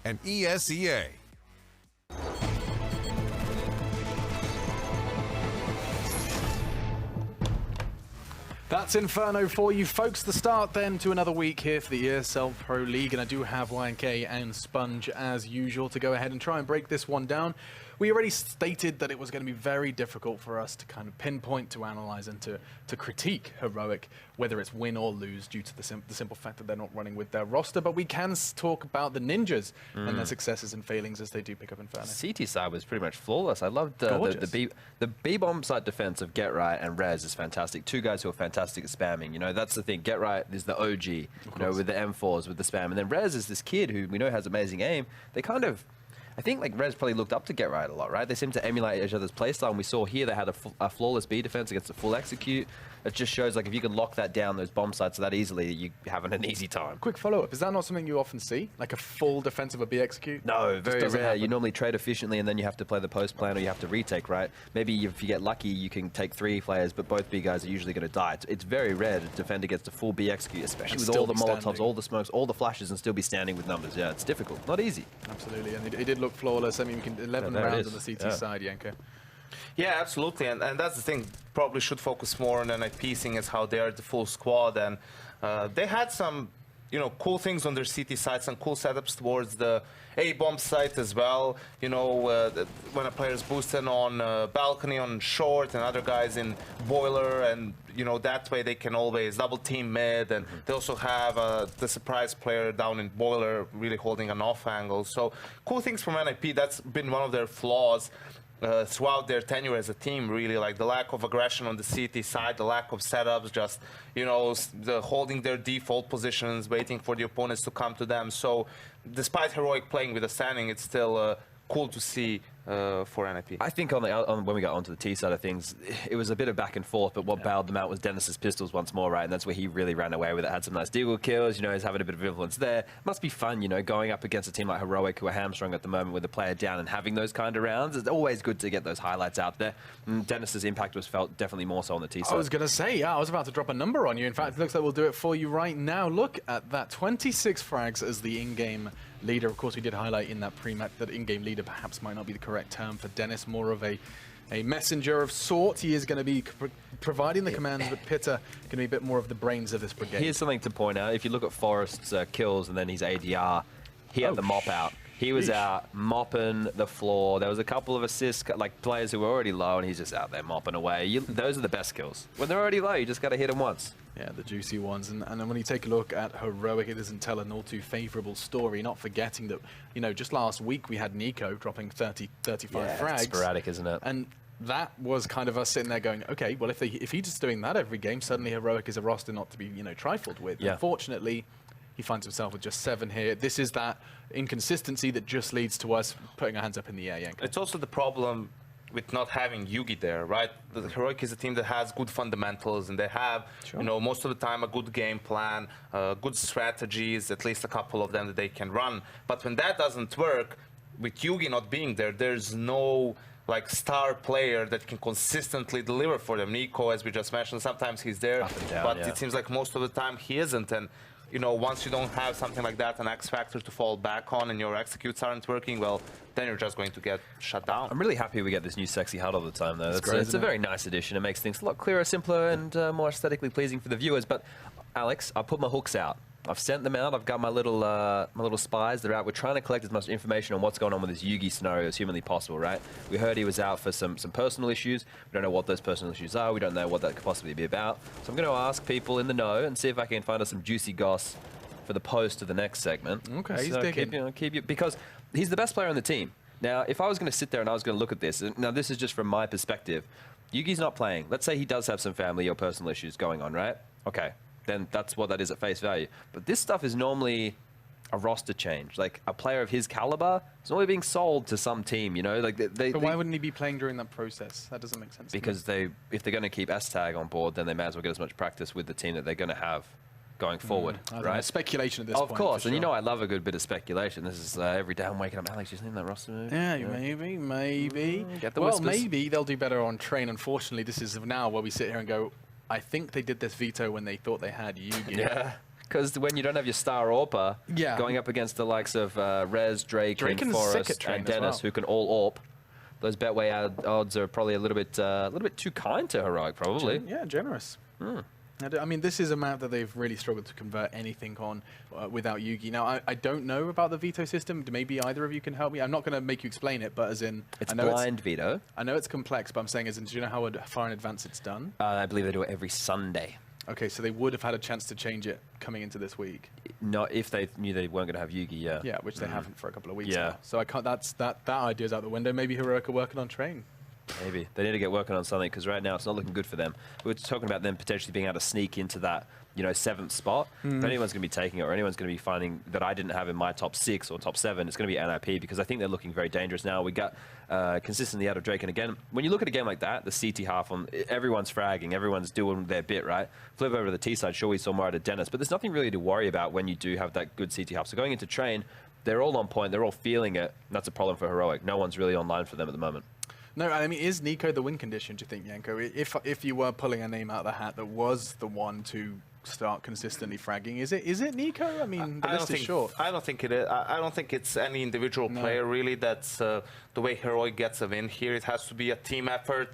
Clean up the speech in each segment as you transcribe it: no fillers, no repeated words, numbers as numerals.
and ESEA. That's Inferno for you folks. The start then to another week here for the ESL Pro League, and I do have YNK and Sponge as usual to go ahead and try and break this one down. We already stated that it was going to be very difficult for us to kind of pinpoint, to analyze, and to critique Heroic, whether it's win or lose due to the simple fact that they're not running with their roster. But we can talk about the Ninjas and their successes and failings as they do pick up Inferno. CT side was pretty much flawless. I loved the B-bomb side defense of Get Right and Rez is fantastic. Two guys who are fantastic at spamming. You know, that's the thing. Get Right is the OG, you know, with the M4s, with the spam. And then Rez is this kid who we know has amazing aim. They kind of... I think like Rez probably looked up to Get Right a lot, right? They seem to emulate each other's playstyle, and we saw here they had a flawless B defense against a full execute. It just shows like if you can lock that down, those bomb sites that easily, you're having an easy time. Quick follow-up, is that not something you often see? Like a full defense of a B execute? No, very rare. Happen. You normally trade efficiently and then you have to play the post plan or you have to retake, right? Maybe if you get lucky, you can take 3 players, but both B guys are usually going to die. It's very rare to defend against a full B execute, especially with all the Molotovs, all the smokes, all the flashes, and still be standing with numbers. Yeah, it's difficult. Not easy. Absolutely, and it did look flawless. I mean, 11 rounds on the CT side, Yanko. Yeah, absolutely, and that's the thing. Probably should focus more on NIP, seeing as how they are the full squad, and they had some, you know, cool things on their CT side, some cool setups towards the A-bomb site as well. You know, when a player's boosting on balcony, on short, and other guys in boiler, and you know that way they can always double team mid, and they also have the surprise player down in boiler, really holding an off angle. So cool things from NIP. That's been one of their flaws throughout their tenure as a team, really, like the lack of aggression on the CT side, the lack of setups, just, you know, holding their default positions, waiting for the opponents to come to them. So despite Heroic playing with a standing, it's still cool to see for NIP. I think when we got onto the T side of things, it was a bit of back and forth, but what bailed them out was Dennis's pistols once more, right? And that's where he really ran away with it. Had some nice deagle kills, you know, he's having a bit of influence there. Must be fun, you know, going up against a team like Heroic, who are hamstrung at the moment with a player down and having those kind of rounds. It's always good to get those highlights out there. And Dennis's impact was felt definitely more so on the T side. I was going to say, yeah, I was about to drop a number on you. In fact, it looks like we'll do it for you right now. Look at that, 26 frags as the in-game leader. Of course, we did highlight in that pre-match that in-game leader perhaps might not be the correct term for Dennis, more of a messenger of sorts. He is going to be providing the commands, but Pitta going to be a bit more of the brains of this brigade. Here's something to point out. If you look at Forrest's kills and then his ADR, he had the mop out. He was out mopping the floor. There was a couple of assists, like players who were already low, and he's just out there mopping away. Those are the best kills. When they're already low, you just got to hit them once. Yeah, the juicy ones. And then when you take a look at Heroic, it doesn't tell an all too favourable story, not forgetting that, you know, just last week we had Nico dropping 35 frags. It's sporadic, isn't it? And that was kind of us sitting there going, okay, well, if he's just doing that every game, suddenly Heroic is a roster not to be, you know, trifled with. Yeah. Unfortunately, he finds himself with just 7 here. This is that inconsistency that just leads to us putting our hands up in the air, Yanko. It's also the problem with not having Yugi there, right? The Heroic is a team that has good fundamentals, and they have, you know, most of the time a good game plan, good strategies, at least a couple of them that they can run. But when that doesn't work, with Yugi not being there, there's no like star player that can consistently deliver for them. Nico, as we just mentioned, sometimes he's there, but it seems like most of the time he isn't. And you know, once you don't have something like that, an X factor to fall back on, and your executes aren't working, well, then you're just going to get shut down. I'm really happy we get this new sexy HUD all the time, though. Great, it's a very nice addition. It makes things a lot clearer, simpler, and more aesthetically pleasing for the viewers. But Alex, I put my hooks out. I've sent them out. I've got my little spies. They're out. We're trying to collect as much information on what's going on with this Yugi scenario as humanly possible, right? We heard he was out for some personal issues. We don't know what those personal issues are. We don't know what that could possibly be about. So I'm going to ask people in the know and see if I can find us some juicy goss for the post of the next segment. Okay, he's digging. Because he's the best player on the team. Now, if I was going to sit there and I was going to look at this, now this is just from my perspective, Yugi's not playing. Let's say he does have some family or personal issues going on, right? Okay, then that's what that is at face value. But this stuff is normally a roster change. Like, a player of his caliber is normally being sold to some team, you know? Like but why wouldn't he be playing during that process? That doesn't make sense. Because if they're going to keep S-Tag on board, then they may as well get as much practice with the team that they're going to have going forward, right? Speculation at this point. Of course, and you know I love a good bit of speculation. This is every day I'm waking up, Alex, you seen that roster move? Yeah, maybe. Get the well, whispers. maybe they'll do better on train. Unfortunately, this is now where we sit here and go, I think they did this veto when they thought they had Yugi. Yeah. Because when you don't have your star AWPer going up against the likes of Rez, Drake and Forrest and Dennis, who can all AWP, those Betway odds are probably a little bit too kind to Heroic, probably. Yeah, generous. I mean, this is a map that they've really struggled to convert anything on without Yugi. Now, I don't know about the veto system. Maybe either of you can help me. I'm not going to make you explain it, but as in... It's blind veto. I know it's complex, but I'm saying as in, do you know how far in advance it's done? I believe they do it every Sunday. Okay, so they would have had a chance to change it coming into this week. Not if they knew they weren't going to have Yugi, yeah. Yeah, which they haven't for a couple of weeks now. So I can't. That idea's out the window. Maybe Heroic are working on Train. Maybe. They need to get working on something, because right now it's not looking good for them. We were talking about them potentially being able to sneak into that, 7th spot. If anyone's going to be taking it, or anyone's going to be finding that I didn't have in my top 6 or top 7, it's going to be NIP, because I think they're looking very dangerous now. We got consistently out of Drake. And again, when you look at a game like that, the CT half, everyone's fragging, everyone's doing their bit, right? Flip over to the T side, sure, we saw more out of Dennis, but there's nothing really to worry about when you do have that good CT half. So going into Train, they're all on point, they're all feeling it. And that's a problem for Heroic. No one's really online for them at the moment. No, I mean, is Nico the win condition, do you think, Yanko? If you were pulling a name out of the hat that was the one to start consistently fragging, is it Nico? I mean, the list is short. I don't think it is. I don't think it's any individual player, really. That's the way Heroic gets a win here. It has to be a team effort.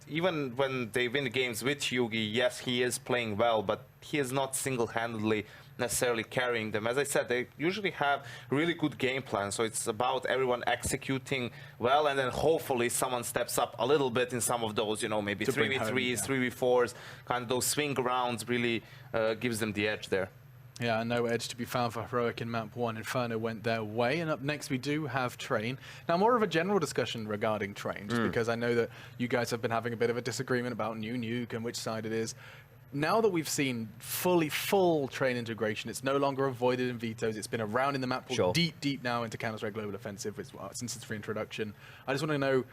Even when they win games with Yugi, yes, he is playing well, but he is not single-handedly necessarily carrying them. As I said, they usually have really good game plans, so it's about everyone executing well, and then hopefully someone steps up a little bit in some of those, maybe 3v3s, 3v4s, kind of those swing rounds really gives them the edge there. Yeah, no edge to be found for Heroic in map 1. Inferno went their way, and up next we do have Train. Now, more of a general discussion regarding Train, just because I know that you guys have been having a bit of a disagreement about New Nuke and which side it is. Now that we've seen full Train integration, it's no longer avoided in vetoes. It's been around in the map deep now into Counter-Strike Global Offensive since its reintroduction. I just want to know,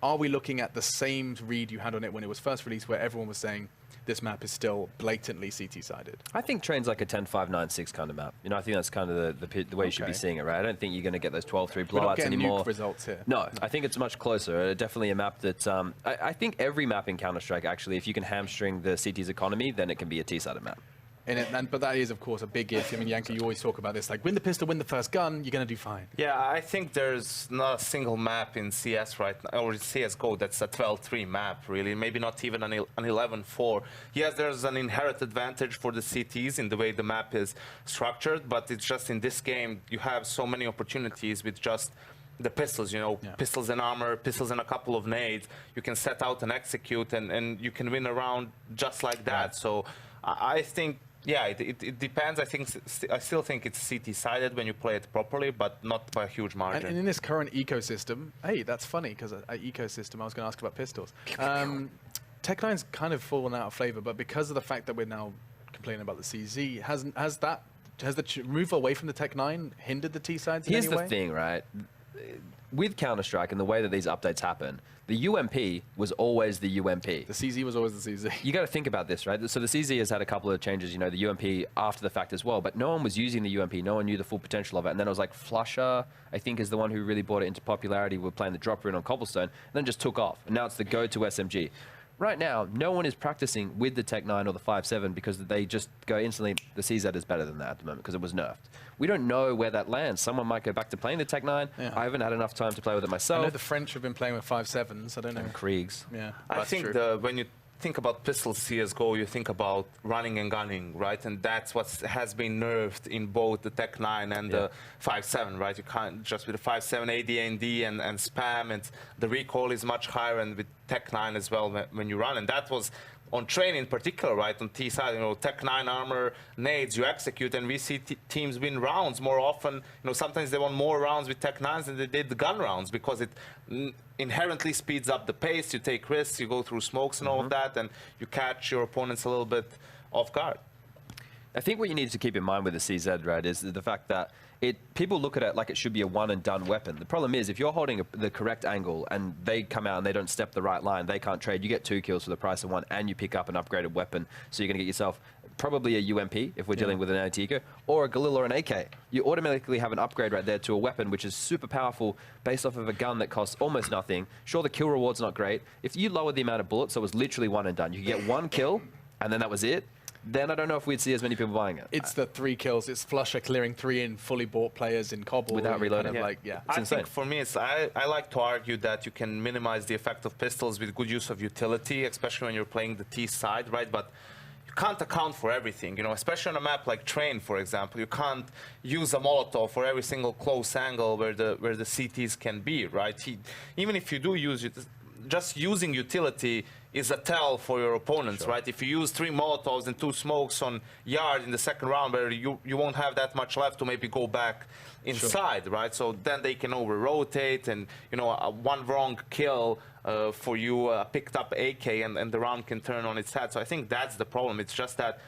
are we looking at the same read you had on it when it was first released, where everyone was saying this map is still blatantly CT-sided? I think Train's like a 10-5-9-6 kind of map. I think that's kind of the way you should be seeing it, right? I don't think you're going to get those 12-3 blowouts anymore. Nuke results here. No, I think it's much closer. Definitely a map that I think every map in Counter-Strike, actually, if you can hamstring the CT's economy, then it can be a T-sided map. But that is, of course, a big if. I mean, Yanko, you always talk about this, like, win the pistol, win the first gun, you're going to do fine. Yeah, I think there's not a single map in CS right now, or CSGO, that's a 12-3 map, really. Maybe not even an 11-4. Yes, there's an inherent advantage for the CTs in the way the map is structured, but it's just in this game, you have so many opportunities with just the pistols, pistols and armor, pistols and a couple of nades. You can set out and execute, and you can win a round just like that. Right. So I think... Yeah, it depends. I still think it's CT-sided when you play it properly, but not by a huge margin. And in this current ecosystem, hey, that's funny, because ecosystem, I was going to ask about pistols. Tech9's kind of fallen out of flavor, but because of the fact that we're now complaining about the CZ, has the move away from the Tech9 hindered the T-sides in any way? Here's the thing, right? With Counter-Strike and the way that these updates happen, the UMP was always the UMP. The CZ was always the CZ. You got to think about this, right? So the CZ has had a couple of changes, the UMP after the fact as well, but no one was using the UMP. No one knew the full potential of it. And then it was like Flusher, I think, is the one who really brought it into popularity. We're playing the drop rune on Cobblestone, and then just took off. And now it's the go-to SMG. Right now, no one is practicing with the Tech9 or the 5.7 because they just go instantly, the CZ is better than that at the moment because it was nerfed. We don't know where that lands. Someone might go back to playing the Tech9. Yeah. I haven't had enough time to play with it myself. I know the French have been playing with 5.7s. I don't know. And Kriegs. Yeah, I think when you think about pistol CSGO, you think about running and gunning, right? And that's what has been nerfed in both the Tech9 and the 5.7, right? You can't just with the 5.7 AD&D and spam, and the recoil is much higher, and with Tech9 as well when you run. And that was on Train in particular, right? On T side, Tech9 armor, nades, you execute, and we see teams win rounds more often. Sometimes they won more rounds with Tech9s than they did the gun rounds because it inherently speeds up the pace. You take risks, you go through smokes and all of that, and you catch your opponents a little bit off guard. I think what you need to keep in mind with the CZ, right, is the fact that people look at it like it should be a one-and-done weapon. The problem is, if you're holding the correct angle and they come out and they don't step the right line, they can't trade. You get 2 kills for the price of 1, and you pick up an upgraded weapon. So you're going to get yourself probably a UMP, if we're dealing with an anti-eco, or a Galil or an AK. You automatically have an upgrade right there to a weapon, which is super powerful based off of a gun that costs almost nothing. Sure, the kill reward's not great. If you lower the amount of bullets, so it was literally one and done. You could get 1 kill, and then that was it. then I don't know if we'd see as many people buying it. It's the 3 kills. It's Flusha clearing 3 in fully bought players in Cobble. Without and reloading. Kind of like, yeah. It's I insane. think for me, I like to argue that you can minimize the effect of pistols with good use of utility, especially when you're playing the T side, right? But you can't account for everything, you know, especially on a map like Train, for example. You can't use a Molotov for every single close angle where the CTs can be, right? Even if you do use it, just using utility is a tell for your opponents, right? If you use 3 Molotovs and 2 smokes on yard in the second round, where you won't have that much left to maybe go back inside, right? So then they can over-rotate, and, you know, one wrong kill for you picked up AK, and the round can turn on its head. So I think that's the problem. It's just that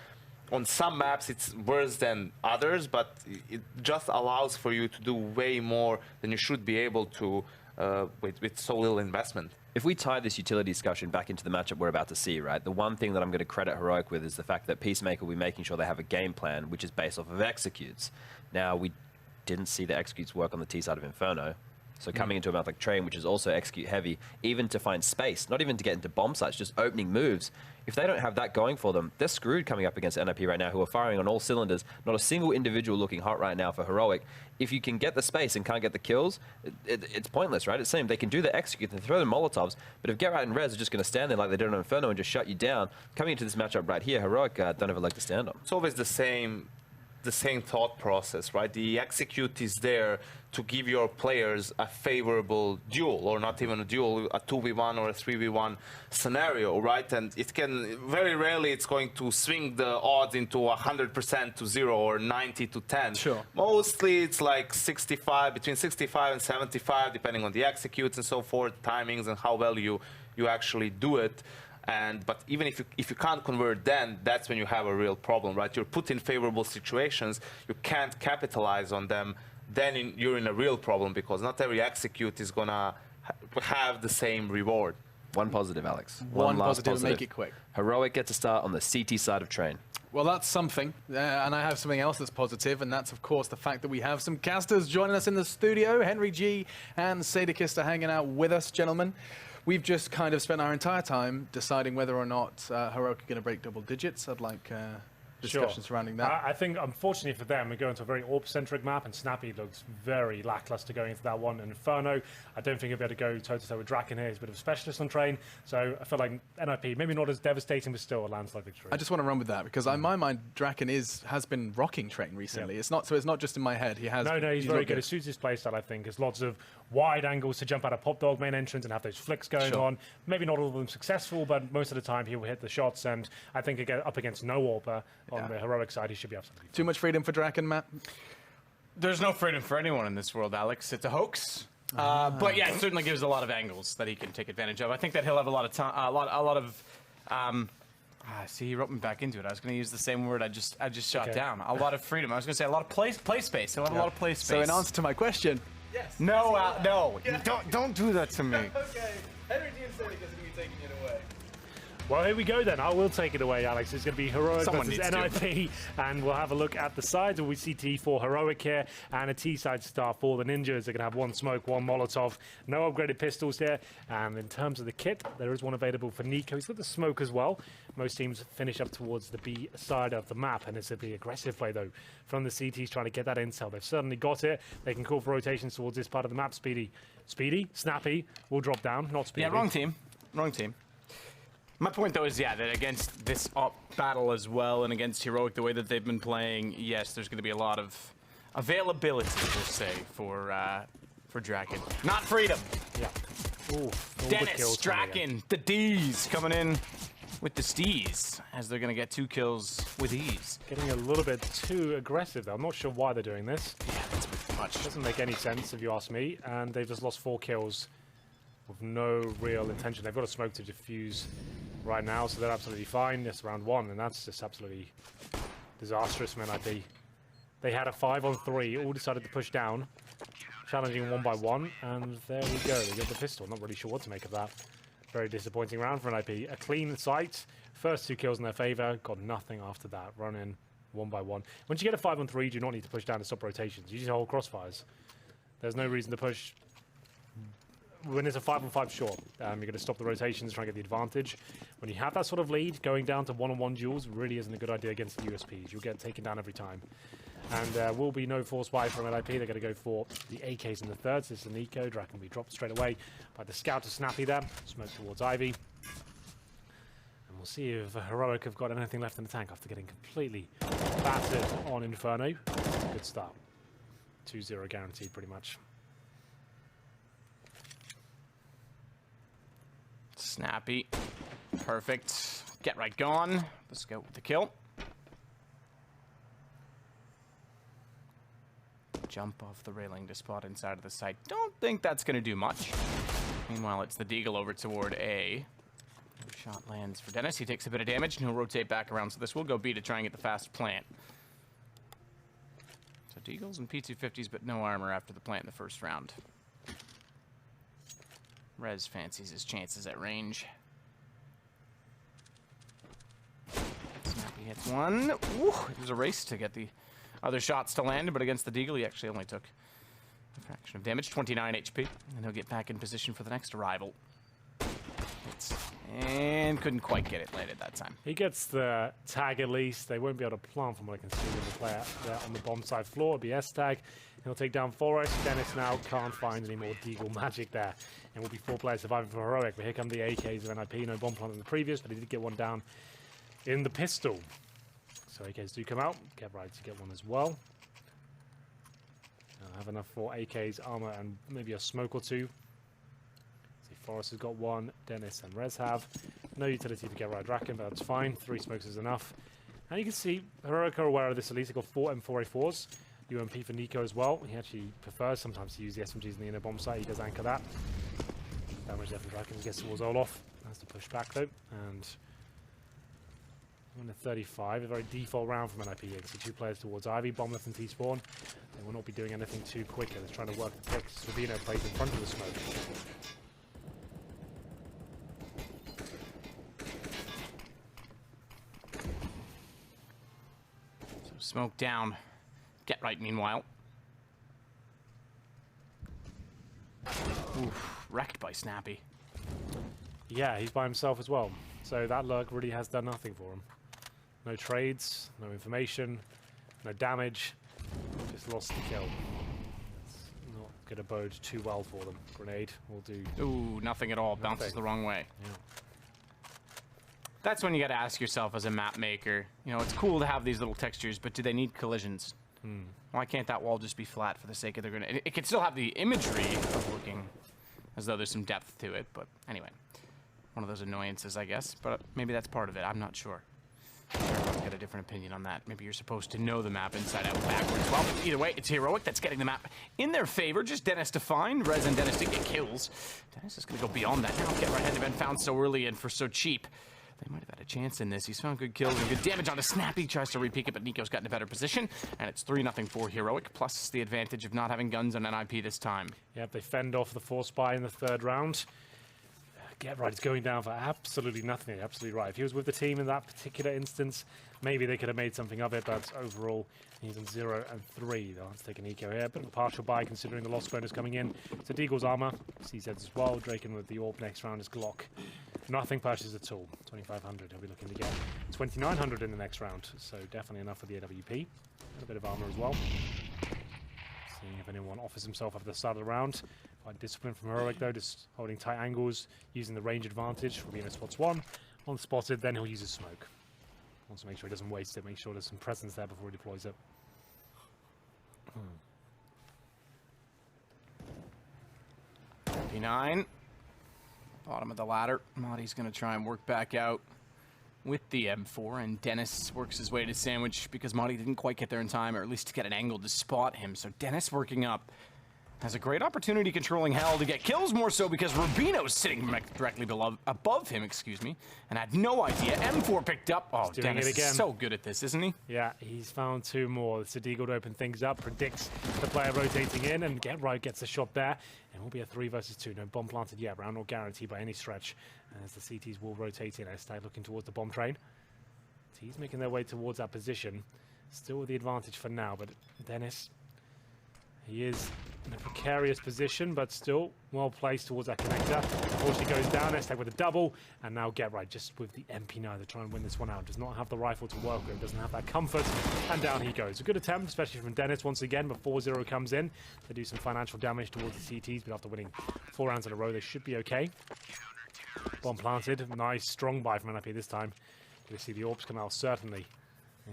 on some maps it's worse than others, but it just allows for you to do way more than you should be able to with so little investment. If we tie this utility discussion back into the matchup we're about to see, right, the one thing that I'm going to credit Heroic with is the fact that Peacemaker will be making sure they have a game plan which is based off of executes. Now, we didn't see the executes work on the T side of Inferno. So coming into a map like Train, which is also execute heavy, even to find space, not even to get into bomb sites, just opening moves. If they don't have that going for them, they're screwed coming up against NIP right now, who are firing on all cylinders. Not a single individual looking hot right now for Heroic. If you can get the space and can't get the kills, it's pointless, right? It's the same. They can do the execute, they throw the Molotovs, but if Get Right and Rez are just going to stand there like they did on Inferno and just shut you down, coming into this matchup right here, Heroic don't have a leg to stand on. It's always the same thought process, right? The execute is there to give your players a favorable duel, or not even a duel, a 2v1 or a 3v1 scenario, right? And it can, very rarely it's going to swing the odds into 100% to 0 or 90 to 10. Sure. Mostly it's like 65, between 65 and 75, depending on the executes and so forth, timings and how well you actually do it. But even if you can't convert, then that's when you have a real problem, right? You're put in favorable situations, you can't capitalize on them, then you're in a real problem, because not every execute is gonna have the same reward. One positive, Alex. One last positive, make it quick. Heroic gets a start on the CT side of Train. Well, that's something. And I have something else that's positive, and that's, of course, the fact that we have some casters joining us in the studio. Henry G and Sadakist are hanging out with us, gentlemen. We've just kind of spent our entire time deciding whether or not Heroic are going to break double digits. I'd like discussion surrounding that. I think, unfortunately for them, we go into a very AWP-centric map, and Snappy looks very lackluster going into that one. And Inferno, I don't think he'll be able to go toe-to-toe with Draken here. He's a bit of a specialist on Train, so I feel like NIP, maybe not as devastating, but still a landslide victory. I just want to run with that, because in my mind, Draken has been rocking Train recently. Yeah. It's not just in my head. He has. No, he's very good. It suits his playstyle, I think. There's lots of wide angles to jump out of Pop Dog main entrance and have those flicks going on. Maybe not all of them successful, but most of the time he will hit the shots, and I think again, up against no AWPer on the Heroic side, he should be absolutely fine. Too much freedom for Draken, Matt? There's no freedom for anyone in this world, Alex. It's a hoax. But yeah, it certainly gives a lot of angles that he can take advantage of. I think that he'll have a lot of time, a lot of. See, he wrote me back into it. I was going to use the same word I just shot down. A lot of freedom. I was going to say a lot of play space. He'll have a lot of play space. So in answer to my question, yes. No, no. Don't do that to me. Okay, Henry G and Sadakist are going to be taking it away. Well, here we go then. I will take it away, Alex. It's going to be Heroic Someone versus NIP, and we'll have a look at the sides. We see T for Heroic here, and a T-side star for the Ninjas. They're going to have one smoke, one Molotov, no upgraded pistols here. And in terms of the kit, there is one available for Nico. He's got the smoke as well. Most teams finish up towards the B side of the map, and it's a pretty aggressive play, though, from the CTs trying to get that intel. They've certainly got it. They can call for rotations towards this part of the map. Speedy, Snappy will drop down, not Speedy. Yeah, wrong team. Wrong team. My point, though, is, that against this battle as well, and against Heroic, the way that they've been playing, yes, there's going to be a lot of availability, we'll say, for Draken. Not freedom. Yeah. Ooh, Dennis, Draken, the D's coming in with the Stees, as they're going to get 2 kills with ease. Getting a little bit too aggressive, though. I'm not sure why they're doing this. Yeah, that's a bit much. Doesn't make any sense, if you ask me. And they've just lost 4 kills with no real intention. They've got a smoke to defuse right now, so they're absolutely fine. It's round 1, and that's just absolutely disastrous from NIP. They had a 5-on-3, all decided to push down, challenging 1 by 1, and there we go. They got the pistol. Not really sure what to make of that. Very disappointing round for NIP. A clean sight. First 2 kills in their favor. Got nothing after that. Run in 1 by 1. Once you get a 5-on-3, you do not need to push down to stop rotations. You just hold crossfires. There's no reason to push when it's a 5-on-5 short, you're going to stop the rotations, try and get the advantage. When you have that sort of lead, going down to one-on-one duels really isn't a good idea against the USPs. You'll get taken down every time. And there will be no force buy from NIP. They're going to go for the AKs in the third. So this is Nico. Draken will be dropped straight away by the scout to Snappy there. Smoke towards Ivy. And we'll see if Heroic have got anything left in the tank after getting completely battered on Inferno. Good start. 2-0 guaranteed, pretty much. Snappy. Perfect. Get right gone. The scout with the kill. Jump off the railing to spot inside of the site. Don't think that's going to do much. Meanwhile, it's the Deagle over toward A. Shot lands for Dennis. He takes a bit of damage, and he'll rotate back around. So this will go B to try and get the fast plant. So Deagles and P250s, but no armor after the plant in the first round. Rez fancies his chances at range. Snappy hits one. Ooh, it was a race to get the other shots to land, but against the Deagle, he actually only took a fraction of damage, 29 HP, and he'll get back in position for the next arrival. Hits. And couldn't quite get it landed that time. He gets the tag at least. They won't be able to plant from what I can see with the player there on the bomb side floor. BS tag. He'll take down Forest. Dennis now can't find any more Deagle magic there. And will be 4 players surviving for Heroic. But here come the AKs of NIP. No bomb plant in the previous, but he did get one down in the pistol. So AKs do come out. Get right to get one as well. Have enough for AKs, armor, and maybe a smoke or two. See, Forrest has got one. Dennis and Rez have. No utility to get right Draken, but that's fine. 3 smokes is enough. And you can see Heroic are aware of this at least. They've got 4 M4A4s. UMP for Nico as well. He actually prefers sometimes to use the SMGs in the inner bomb site. He does anchor that. Damage there from Draken. He gets towards Olaf. Has to push back though. And on the 35, a very default round from NIP here. So 2 players towards Ivy, Bombleth and T-Spawn. They will not be doing anything too quicker. They're trying to work the picks. Savino plays in front of the smoke. So smoke down. Get right meanwhile. Oof, wrecked by Snappy. Yeah, he's by himself as well. So that lurk really has done nothing for him. No trades, no information, no damage. Just lost the kill. It's not going to bode too well for them. Grenade will do. Ooh, nothing at all. Bounces the wrong way. Yeah. That's when you got to ask yourself as a map maker, you know, it's cool to have these little textures, but do they need collisions? Why can't that wall just be flat for the sake of the grenade? It can still have the imagery of looking as though there's some depth to it, but anyway. One of those annoyances, I guess, but maybe that's part of it. I'm not sure. Everyone's got a different opinion on that. Maybe you're supposed to know the map inside out backwards. Well, either way, it's Heroic that's getting the map in their favor. Just Dennis to find. Rez and Dennis to get kills. Dennis is going to go beyond that now. Get right had to been found so early and for so cheap. They might have had a chance in this. He's found good kills and good damage onto Snappy. Tries to re-peek it, but Nico's got in a better position. And it's 3-0 for Heroic, plus the advantage of not having guns on NIP this time. Yep, they fend off the force buy in the 3rd round. Get right, it's going down for absolutely nothing. Absolutely right. If he was with the team in that particular instance, maybe they could have made something of it, but overall, he's on 0 and 3. They'll have to take an eco here. Bit of a partial buy considering the loss bonus coming in. So Deagle's armor, CZs as well. Draken with the AWP next round is Glock. Nothing purchased at all. 2,500. He'll be looking to get 2,900 in the next round. So definitely enough for the AWP. And a bit of armor as well. Seeing if anyone offers himself after the start of the round. Quite disciplined from Heroic though, just holding tight angles, using the range advantage. Rubino spots one. Once spotted, then he'll use his smoke. Wants to make sure he doesn't waste it, make sure there's some presence there before he deploys it. 59. Bottom of the ladder. Madi's going to try and work back out with the M4, and Dennis works his way to sandwich because Madi didn't quite get there in time, or at least to get an angle to spot him. So Dennis working up has a great opportunity controlling Hell to get kills, more so because Rubino's sitting directly above him, and had no idea. M4 picked up. Oh, Dennis is so good at this, isn't he? Yeah, he's found 2 more. It's a Deagle to open things up, predicts the player rotating in, and Get Right gets a shot there. It will be a 3 versus 2. No bomb planted yet, round not guaranteed by any stretch. As the CTs will rotate in, Estad looking towards the bomb train. T's making their way towards that position. Still with the advantage for now, but Dennis, He is in a precarious position, but still well placed towards that connector. Unfortunately goes down, Estag with a double, and now GeT_RiGhT just with the MP9 to try and win this one out. Does not have the rifle to work with, doesn't have that comfort, and down he goes. A good attempt, especially from Dennis once again, but 4-0 comes in. They do some financial damage towards the CTs, but after winning 4 rounds in a row, they should be okay. Bomb planted, nice strong buy from NIP this time. You see the orbs come out, certainly.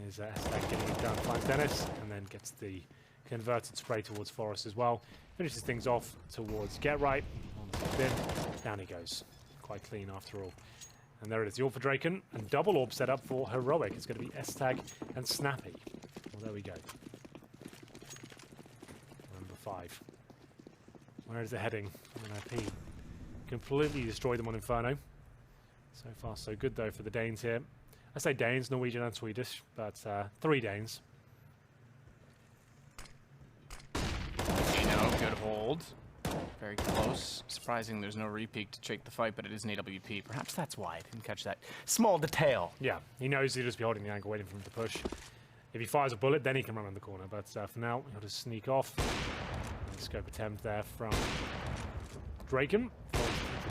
Is Estag getting it down, finds Dennis, and then gets the converted spray towards Forest as well. Finishes things off towards GeT_RiGhT. Down he goes. Quite clean after all. And there it is, the orb for Draken, and double orb set up for Heroic. It's going to be Estag and Snappy. Well, there we go. Number 5. Where is it heading? NIP completely destroyed them on Inferno. So far, so good though for the Danes here. I say Danes, Norwegian and Swedish, but 3 Danes. Good hold. Very close. Surprising there's no repeat to check the fight, but it is an AWP. Perhaps that's why I didn't catch that small detail. Yeah, he knows he'll just be holding the angle, waiting for him to push. If he fires a bullet, then he can run around the corner. But for now, he'll just sneak off. Scope attempt there from Draken. I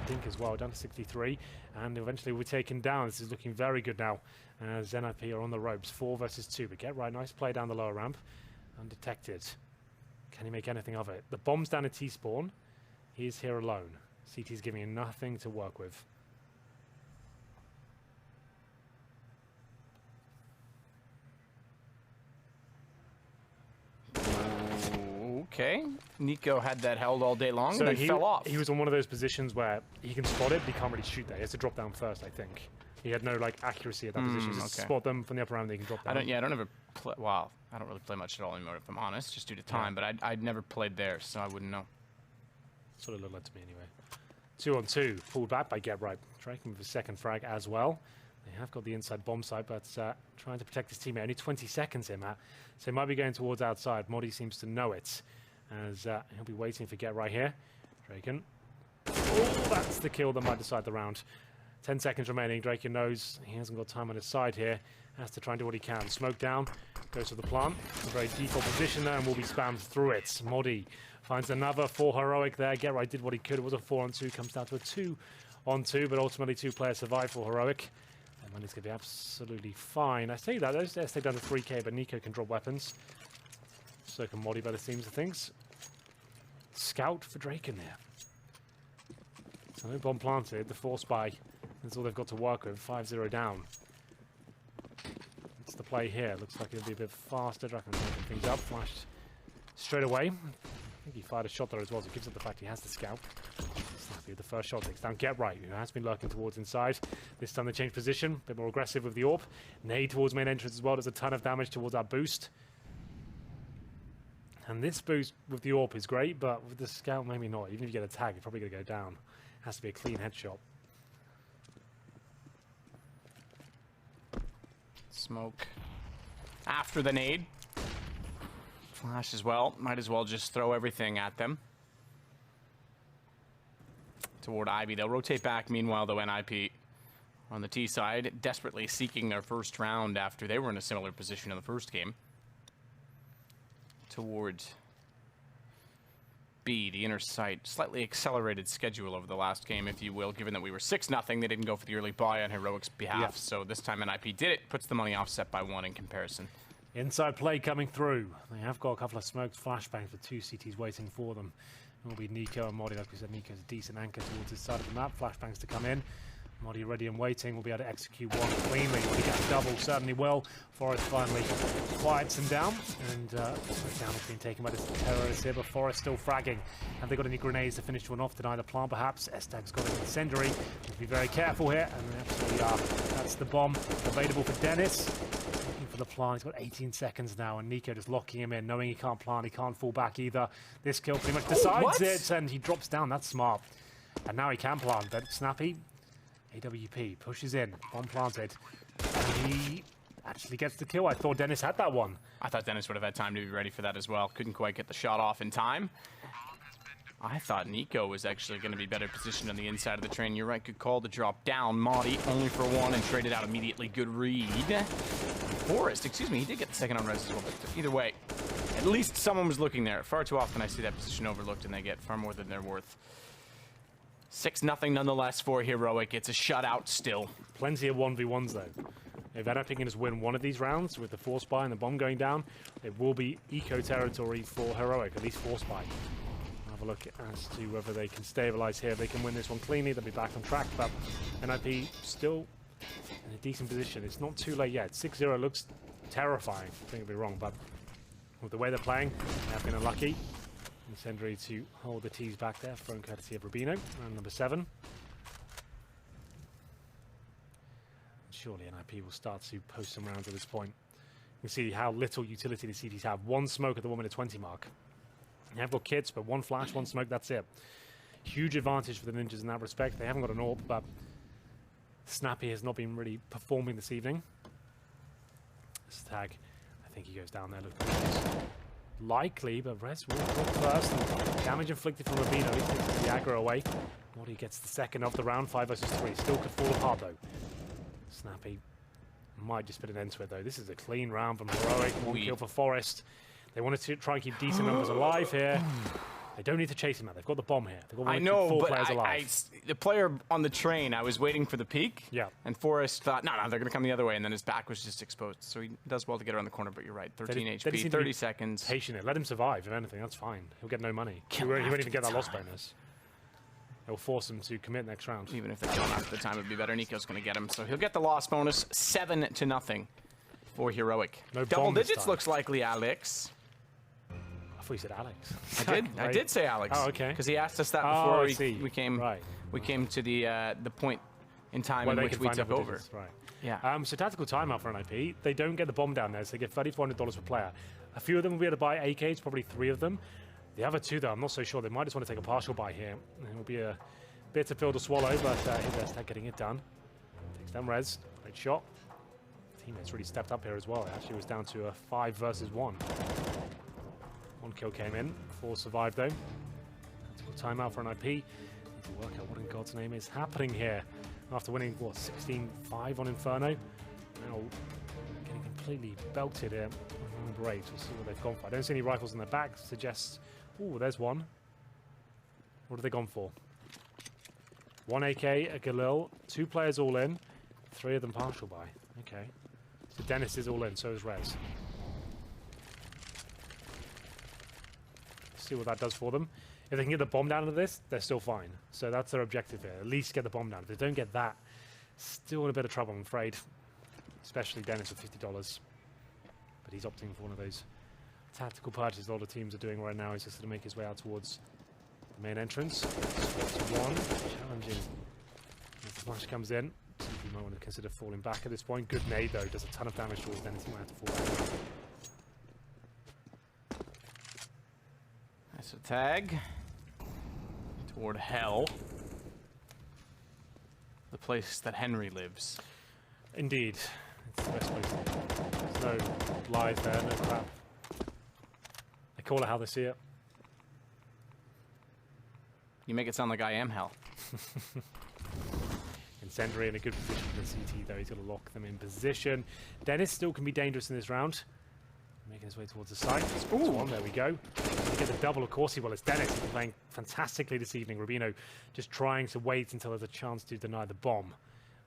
think as well, down to 63. And eventually we're taken down. This is looking very good now as NIP are on the ropes. 4 versus 2. But GeT_RiGhT, nice play down the lower ramp. Undetected. Can he make anything of it? The bomb's down at T-spawn. He is here alone. CT's giving him nothing to work with. Okay. NiKo had that held all day long So and then fell off. He was on one of those positions where he can spot it, but he can't really shoot there. He has to drop down first, I think. He had no accuracy at that position. Just spot them from the upper round, they can drop down. I don't ever play. Wow, I don't really play much at all anymore, if I'm honest, just due to time. But I'd never played there, so I wouldn't know. Sort of looked like to me anyway. 2-on-2, pulled back by GeT_RiGhT. Draken with a second frag as well. They have got the inside bomb site, but trying to protect his teammate. Only 20 seconds here, Matt. So he might be going towards outside. Modi seems to know it, as he'll be waiting for GeT_RiGhT here. Draken. Oh, that's the kill that might decide the round. 10 seconds remaining. Draken knows he hasn't got time on his side here. Has to try and do what he can. Smoke down. Goes to the plant. It's a very default position there and will be spammed through it. Modi finds another for Heroic there. GeT_RiGhT did what he could. It was a 4-on-2. Comes down to a 2-on-2. But ultimately 2 players survive for Heroic. And Money's going to be absolutely fine. I say that. Those stay down to 3k. But NiKo can drop weapons. So can Modi by the seams of things. Scout for Draken there. So no bomb planted. The force buy. That's all they've got to work with. 5-0 down. That's the play here. Looks like it'll be a bit faster. Draken taking things up. Flashed straight away. I think he fired a shot there as well, so it gives up the fact he has the scout. Snappy with the first shot takes down GeT_RiGhT, who has been lurking towards inside. This time they change position. A bit more aggressive with the orb. Nade towards main entrance as well. Does a ton of damage towards our boost. And this boost with the orb is great, but with the scout, maybe not. Even if you get a tag, you're probably going to go down. Has to be a clean headshot. Smoke after the nade. Flash as well. Might as well just throw everything at them. Toward Ivy. They'll rotate back. Meanwhile, though, NIP on the T side, desperately seeking their first round after they were in a similar position in the first game. Towards B, the inner sight. Slightly accelerated schedule over the last game, if you will, given that we were 6-0. They didn't go for the early buy on Heroic's behalf, so this time NIP did it. Puts the money offset by 1 in comparison. Inside play coming through. They have got a couple of smoked flashbangs with 2 CTs waiting for them. It will be NiKo and Modi. Like we said, NiKo's a decent anchor towards his side of the map. Flashbangs to come in. Modi ready and waiting. Will be able to execute one cleanly. Will he get a double? Certainly will. Forest finally quiets him down. And down has been taken by the terrorists here, but Forest still fragging. Have they got any grenades to finish one off? Deny the plant perhaps. Estag's got an incendiary. Need to be very careful here. And they absolutely are. That's the bomb available for Dennis. Looking for the plant. He's got 18 seconds now. And NiKo just locking him in, knowing he can't plant. He can't fall back either. This kill pretty much decides it. And he drops down. That's smart. And now he can plant. But Snappy, AWP pushes in, bomb planted, and he actually gets the kill. I thought Dennis had that one. I thought Dennis would have had time to be ready for that as well. Couldn't quite get the shot off in time. I thought NiKo was actually going to be better positioned on the inside of the train. You're right, good call to drop down. Modi only for 1 and traded out immediately. Good read. Forest, excuse me, he did get the second on res as well, but either way, it least someone was looking there. Far too often I see that position overlooked and they get far more than they're worth. 6-0 nonetheless for Heroic. It's a shutout still. Plenty of 1v1s though. If Anaping can just win one of these rounds with the Force Spy and the bomb going down, it will be eco territory for Heroic, at least Force Spy. Have a look as to whether they can stabilize here. If they can win this one cleanly, they'll be back on track, but NIP still in a decent position. It's not too late yet. 6-0 looks terrifying. I think I'd be wrong, but with the way they're playing, they have been unlucky. Incendiary to hold the tees back there, thrown courtesy of Rubino, round number 7. Surely NIP will start to post some rounds at this point. You can see how little utility the CTs have. One smoke at the 1:20 mark. They have got kits, but one flash, one smoke, that's it. Huge advantage for the Ninjas in that respect. They haven't got an AWP, but Snappy has not been really performing this evening. This tag, I think he goes down there looking likely, but Rez will go first. And damage inflicted from Rubino. He takes the aggro away. Modi gets the second of the round, 5 versus 3. Still could fall apart though. Snappy might just put an end to it though. This is a clean round from Heroic. 1 kill for Forest. They wanted to try and keep decent numbers alive here. They don't need to chase him out. They've got the bomb here. They've got I know, 4 but players alive. the player on the train, I was waiting for the peak. Yeah. And Forrest thought, no, they're going to come the other way, and then his back was just exposed. So he does well to get around the corner, but you're right. 13 HP, 30 seconds. Patient it. Let him survive, if anything. That's fine. He'll get no money. He won't even get that loss bonus. It'll force him to commit next round. Even if they kill him after the time, it would be better. Nico's going to get him. So he'll get the loss bonus, 7-0 for Heroic. No Double bomb this digits time. looks likely, Alex. I thought you said Alex. I did say Alex. Oh, okay. Because he asked us that Oh, before I we came. Right. We came to the point in time Where in they which can we find took double over. digits, Right. Yeah. So tactical timeout for NIP. They don't get the bomb down there, so they get $3,400 per player. A few of them will be able to buy AKs, probably 3 of them. The other 2, though, I'm not so sure. They might just want to take a partial buy here. It will be a bitter pill to swallow, but Hibest getting it done. Takes down Rez. Great shot. Teammates really stepped up here as well. It actually was down to a 5 versus 1. 1 kill came in. 4 survived, though. Tactical timeout for NIP. Need to work out what in God's name is happening here. After winning, what, 16-5 on Inferno? Now getting completely belted here. Great, we'll see what they've gone for. I don't see any rifles in their back. Suggests, oh, there's one. What have they gone for? 1 AK, a Galil, 2 players all in, 3 of them partial buy. Okay. So Dennis is all in, so is Rez. See what that does for them. If they can get the bomb down to this, they're still fine. So that's their objective here. At least get the bomb down. If they don't get that, still in a bit of trouble, I'm afraid. Especially Dennis with $50. But he's opting for one of those tactical purchases a lot of teams are doing right now. He's just going to make his way out towards the main entrance. One, challenging. As the flash comes in, you might want to consider falling back at this point. Good nade though, does a ton of damage towards Dennis. He might have to fall back. That's a tag toward hell, the place that Henry lives. Indeed, it's the best place. There's no lies there, no crap. They call it how they see it. You make it sound like I am hell. Incendiary in a good position for the CT though. He's going to lock them in position. Dennis still can be dangerous in this round. Making his way towards the site. Ooh, one. There we go. To get the double, of course he will. It's Dennis. He's been playing fantastically this evening. Rubino just trying to wait until there's a chance to deny the bomb.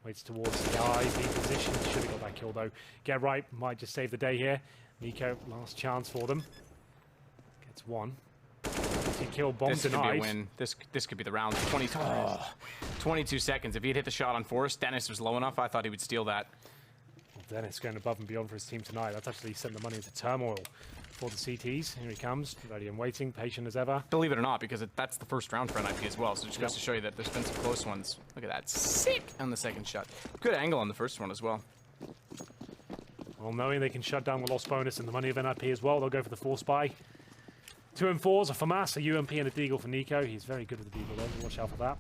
Waits towards the IV position. Should have got that kill though. Get right. Might just save the day here. Nico, last chance for them. Gets one. He killed bomb this denied. Could be a win. This could be the round. 22 seconds. If he'd hit the shot on Forrest, Dennis was low enough. I thought he would steal that. Well, Dennis going above and beyond for his team tonight. That's actually sent the money into turmoil for the CTs. Here he comes, ready and waiting, patient as ever. Believe it or not, because that's the first round for NIP as well. So it just goes to show you that there's been some close ones. Look at that. Sick on the second shot. Good angle on the first one as well. Well, knowing they can shut down the loss bonus and the money of NIP as well, they'll go for the Force Spy. 2 and 4s, a FAMAS, a UMP, and a Deagle for Nico. He's very good with the Deagle, though. Watch out for that.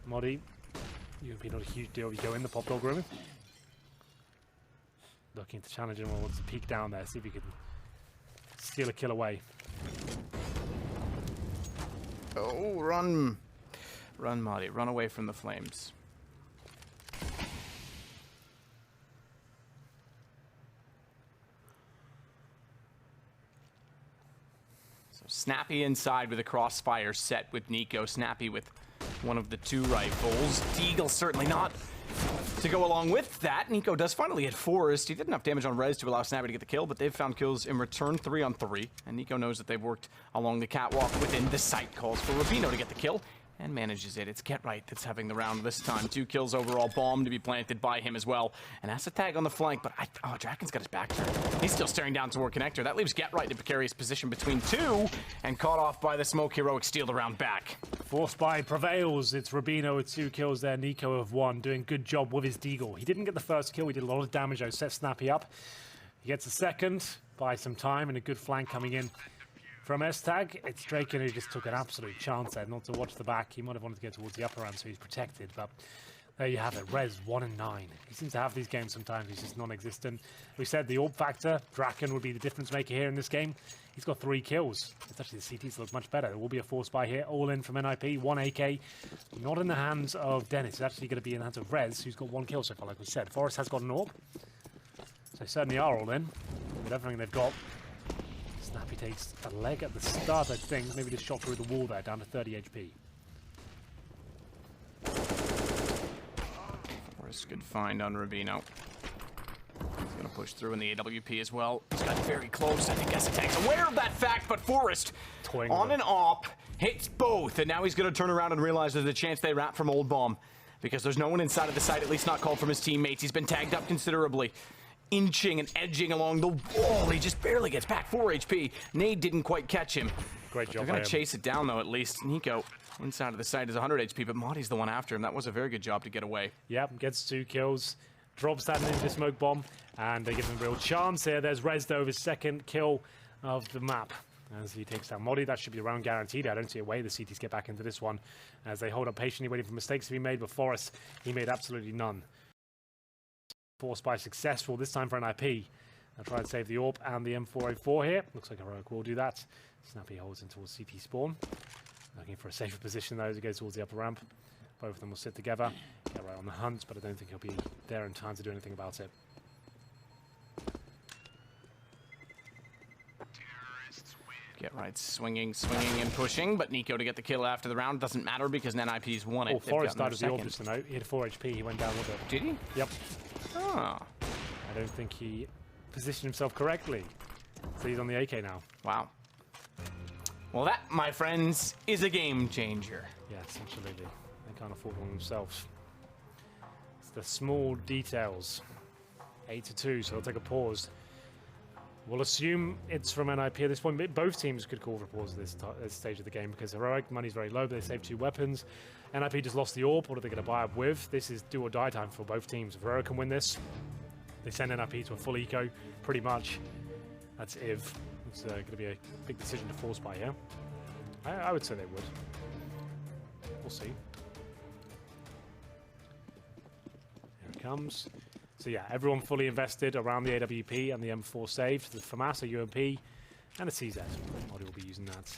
Modi, UMP not a huge deal. You go in the pop dog room. Looking to challenge him, wants to peek down there, see if he can steal a kill away. Oh, run. Run, Modi. Run away from the flames. Snappy inside with a crossfire set with Nico. Snappy with one of the 2 rifles. Deagle certainly not to go along with that. Nico does finally hit Forrest. He did enough damage on Rez to allow Snappy to get the kill, but they've found kills in return, 3 on 3. And Nico knows that they've worked along the catwalk within the site. Calls for Rubino to get the kill and manages it. It's GeT_RiGhT that's having the round this time. 2 kills overall. Bomb to be planted by him as well. And has a tag on the flank, but Draken's got his back turned. He's still staring down toward Connector. That leaves GeT_RiGhT in a precarious position between 2 and caught off by the smoke. Heroic steal the round back. Force buy prevails. It's Rubino with 2 kills there. Nico with 1. Doing good job with his Deagle. He didn't get the first kill. He did a lot of damage though. Set Snappy up. He gets a second. Buys some time and a good flank coming in. From S-Tag, it's Draken who just took an absolute chance there not to watch the back. He might have wanted to go towards the upper ramp, so he's protected. But there you have it. Rez 1 and 9. He seems to have these games sometimes. He's just non-existent. We said the AWP factor. Draken would be the difference maker here in this game. He's got 3 kills. It's actually the CTs look much better. There will be a force buy here. All in from NIP. 1 AK. Not in the hands of Dennis. It's actually going to be in the hands of Rez, who's got 1 kill so far, like we said. Forrest has got an AWP. So they certainly are all in with everything they've got. Snappy takes a leg at the start, I think. Maybe just shot through the wall there, down to 30 HP. Forrest, good find on Rubino. He's going to push through in the AWP as well. He's got very close. I think S-Tag's aware of that fact, but Forrest on an AWP hits both, and now he's going to turn around and realize there's a chance they wrap from Old Bomb because there's no one inside of the site, at least not called from his teammates. He's been tagged up considerably. Inching and edging along the wall. He just barely gets back. 4 HP. Nade didn't quite catch him. Great job. They're going to chase it down, though, at least. Nico, inside of the site, is 100 HP, but Madi's the one after him. That was a very good job to get away. Yep, gets 2 kills. Drops that into smoke bomb, and they give him a real chance here. There's Rez, though, his 2nd kill of the map. As he takes down Modi, that should be around guaranteed. I don't see a way the CTs get back into this one. As they hold up patiently, waiting for mistakes to be made. But Forrest, he made absolutely none. Force buy successful, this time for NIP. They'll try and save the AWP and the M4A4 here. Looks like Heroic will do that. Snappy holds in towards CT spawn. Looking for a safer position though as he goes towards the upper ramp. Both of them will sit together. GeT_RiGhT on the hunt, but I don't think he'll be there in time to do anything about it. GeT_RiGhT swinging and pushing, but Nico to get the kill after the round doesn't matter because NIP's won it. Oh, Forrest died with the AWP, just a note. He had 4 HP, he went down with it. Did he? Yep. Oh. I don't think he positioned himself correctly. So he's on the AK now. Wow. Well, that, my friends, is a game changer. Yes, absolutely. They can't afford one themselves. It's the small details. 8-2, so they'll take a pause. We'll assume it's from NIP at this point. Both teams could call for a pause at this stage of the game because Heroic money's very low, but they saved 2 weapons. NIP just lost the AWP. What are they going to buy up with? This is do or die time for both teams. If Heroic can win this, they send NIP to a full eco, pretty much. That's if. It's going to be a big decision to force buy here. I would say they would. We'll see. Here it comes. So yeah, everyone fully invested around the AWP and the M4 saved. The FAMAS, a UMP, and a CZ. Modi will be using that.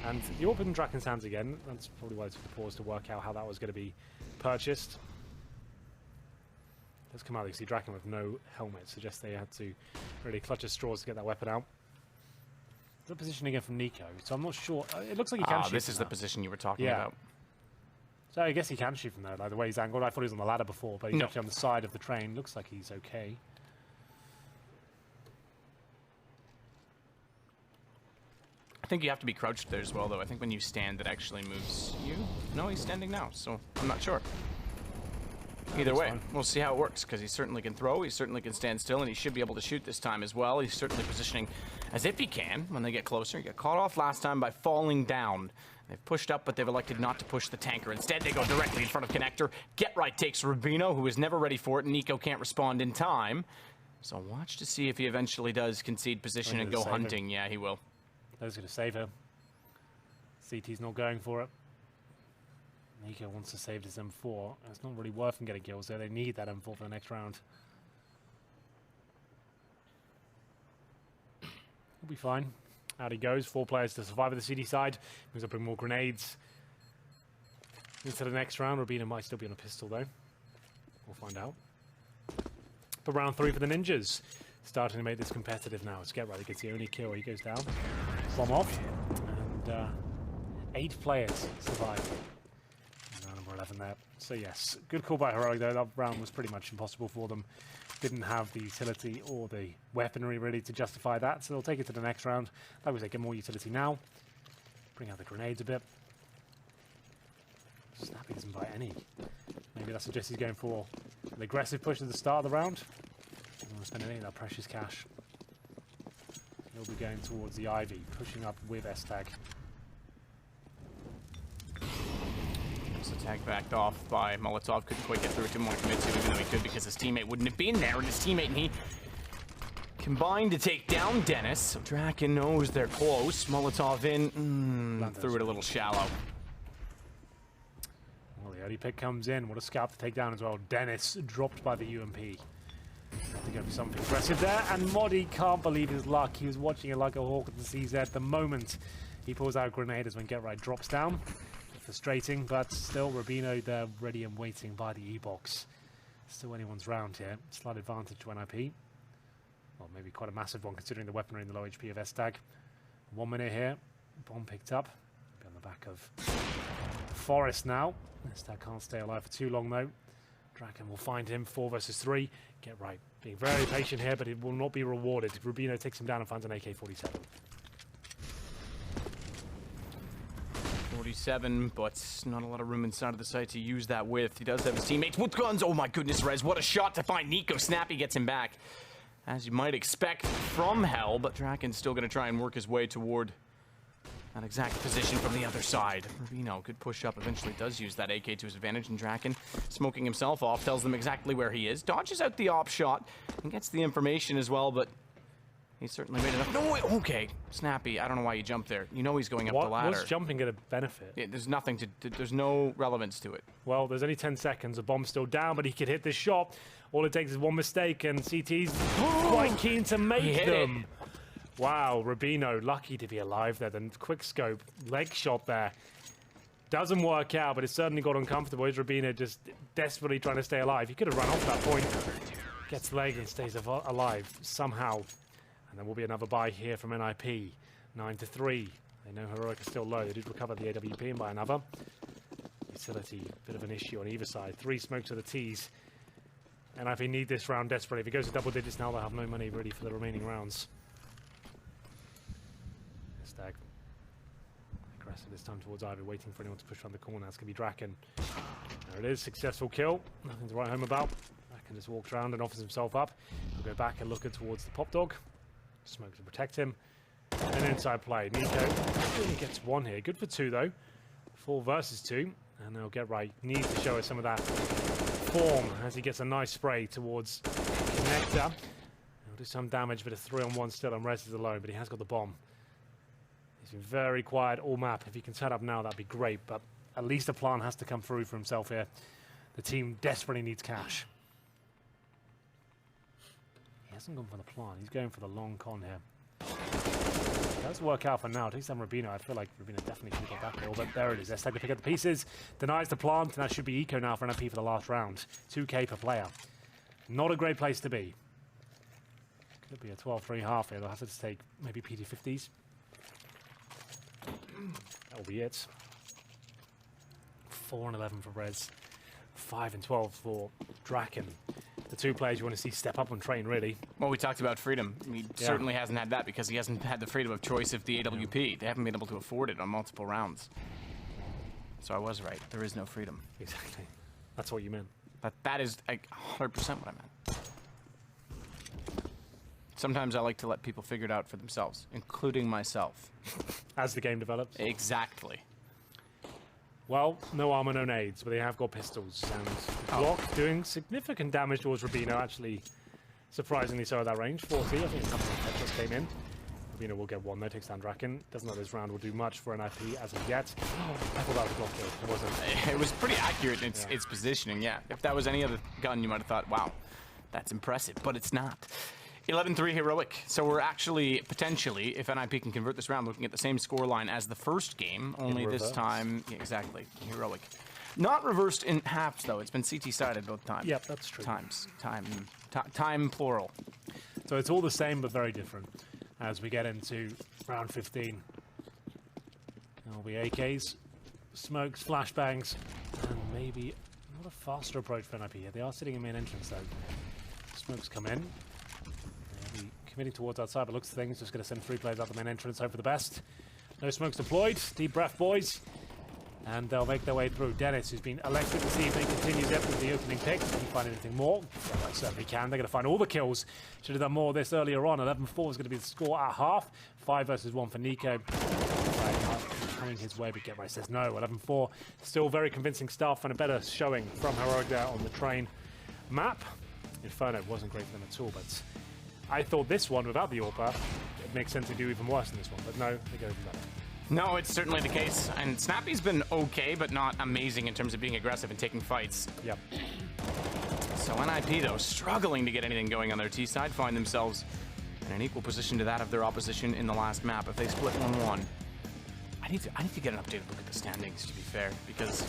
And the AWP in Draken's hands again. That's probably why I took a pause to work out how that was going to be purchased. Let's come out. You see Draken with no helmet. Suggests they had to really clutch at straws to get that weapon out. The position again from Nico. So I'm not sure. It looks like he can shoot. This is the position you were talking about. So I guess he can shoot from there, like the way he's angled. I thought he was on the ladder before, but he's actually on the side of the train. Looks like he's okay. I think you have to be crouched there as well, though. I think when you stand, it actually moves you. No, he's standing now, so I'm not sure. Either way, we'll see how it works, because he certainly can throw, he certainly can stand still, and he should be able to shoot this time as well. He's certainly positioning as if he can when they get closer. He got caught off last time by falling down. They've pushed up, but they've elected not to push the tanker. Instead, they go directly in front of Connector. GeT_RiGhT takes Rubino, who is never ready for it, and Nico can't respond in time. So watch to see if he eventually does concede position and go hunting. Yeah, he will. Those are going to save her. CT's not going for it. Nico wants to save his M4. It's not really worth him getting kills there. They need that M4 for the next round. He'll be fine. Out he goes. 4 players to survive at the CD side. Moves up with more grenades. Into the next round. Rubino might still be on a pistol though. We'll find out. But round 3 for the Ninjas. Starting to make this competitive now. It's GeT_RiGhT. He gets the only kill. He goes down. Bomb off. And and 8 players survived. Round number 11 there. So yes, good call by Heroic though. That round was pretty much impossible for them. Didn't have the utility or the weaponry really to justify that, so they'll take it to the next round. Like we say, get more utility now. Bring out the grenades a bit. Snappy doesn't buy any. Maybe that suggests he's going for an aggressive push at the start of the round. Doesn't want to spend any of that precious cash. He'll be going towards the Ivy, pushing up with S-Tag. So tag backed off by Molotov. Couldn't quite get through it, didn't want to commit to it, even though he could because his teammate wouldn't have been there. And his teammate and he combined to take down Dennis. So Draken knows they're close. Molotov in, threw it a little shallow. Well, the early pick comes in. What a scout to take down as well. Dennis dropped by the UMP. Have to go for something aggressive there. And Modi can't believe his luck. He was watching it like a hawk at the CZ. The moment he pulls out a grenade is when Get Right drops down. Frustrating, but still Rubino there ready and waiting by the E-box. Still anyone's round here. Slight advantage to NIP. Well, maybe quite a massive one considering the weaponry and the low HP of S-Tag. 1 minute here. Bomb picked up. Be on the back of Forest now. S-Tag can't stay alive for too long though. Draken will find him. 4 versus 3. Get Right. Being very patient here, but it will not be rewarded. Rubino takes him down and finds an AK-47. 47, but not a lot of room inside of the site to use that with. He does have his teammates with guns. Oh my goodness, Rez, what a shot to find Nico. Snappy gets him back, as you might expect from Hell, but Draken's still going to try and work his way toward that exact position from the other side. Rubino, good push up, eventually does use that AK to his advantage, and Draken, smoking himself off, tells them exactly where he is, dodges out the op shot, and gets the information as well, but he certainly made enough. No, wait, okay. Snappy, I don't know why you jumped there. You know he's going up the ladder. What's jumping going to benefit? Yeah, there's nothing to, there's no relevance to it. Well, there's only 10 seconds. The bomb's still down, but he could hit this shot. All it takes is one mistake, and CT's quite keen to make them. Wow, Rubino, lucky to be alive there. Then quick scope, leg shot there. Doesn't work out, but it certainly got uncomfortable. Is Rubino just desperately trying to stay alive? He could have run off that point. Gets leg and stays alive somehow. And there will be another buy here from NIP. 9-3. They know Heroic is still low. They did recover the AWP and buy another. Utility, bit of an issue on either side. 3 smokes to the T's. NIP need this round desperately. If it goes to double digits now, they'll have no money really for the remaining rounds. Stag. Aggressive this time towards Ivy, waiting for anyone to push around the corner. That's going to be Draken. There it is. Successful kill. Nothing to write home about. Draken just walks around and offers himself up. We'll go back and look towards the Pop Dog. Smoke to protect him. And inside play. Nico only gets 1 here. Good for 2 though. 4 versus 2. And they'll Get Right. Needs to show us some of that form as he gets a nice spray towards Connector. He'll do some damage, but a 3-on-1 still, and Rez is alone, but he has got the bomb. He's been very quiet all map. If he can set up now, that'd be great, but at least a plan has to come through for himself here. The team desperately needs cash. He hasn't gone for the plant. He's going for the long con here. It does work out for now. It takes down Rubino. I feel like Rubino definitely should have got that kill, but there it is. S-Tag to pick up the pieces. Denies the plant, and that should be eco now for NIP for the last round. 2k per player. Not a great place to be. Could be a 12-3 half here. They'll have to take maybe PD50s. That will be it. 4-11 for Rez. 5-12 for Draken. The 2 players you want to see step up and train, really. Well, we talked about freedom. He certainly hasn't had that because he hasn't had the freedom of choice of the AWP. They haven't been able to afford it on multiple rounds. So I was right. There is no freedom. Exactly. That's what you meant. That is like 100% what I meant. Sometimes I like to let people figure it out for themselves, including myself. As the game develops? Exactly. Well, no armor, no nades, but they have got pistols. And Glock doing significant damage towards Rubino, actually surprisingly so at that range. 40, I think a couple of just came in. Rubino will get 1 though, takes down Draken. Doesn't know this round will do much for NIP as of yet. I thought that was a Glock kill. It wasn't. It was pretty accurate in its positioning, yeah. If that was any other gun, you might have thought, wow, that's impressive, but it's not. 11-3 Heroic. So we're actually, potentially, if NIP can convert this round, looking at the same scoreline as the first game, only this time, yeah, exactly, Heroic. Not reversed in halves, though. It's been CT-sided both times. Yep, that's true. Time plural. So it's all the same, but very different as we get into round 15. There'll be AKs, smokes, flashbangs, and maybe not a faster approach for NIP here. They are sitting in main entrance though. Smokes come in. They'll be committing towards outside, but looks like things just going to send 3 players out the main entrance, hope for the best. No smokes deployed. Deep breath, boys. And they'll make their way through. Dennis, who's been elected this evening, continues it with the opening pick. Can he find anything more? Yeah, they certainly can. They're going to find all the kills. Should have done more of this earlier on. 11-4 is going to be the score at half. 5 versus 1 for Nico. Coming his way, but GeT_RiGhT says no. 11-4. Still very convincing stuff and a better showing from Heroic there on the train map. Inferno wasn't great for them at all, but I thought this one, without the AWPer, it makes sense to do even worse than this one. But no, they go even better. No, it's certainly the case. And Snappy's been okay, but not amazing in terms of being aggressive and taking fights. Yep. So NIP, though, struggling to get anything going on their T side, find themselves in an equal position to that of their opposition in the last map. If they split 1-1, I need to get an updated look at the standings, to be fair, because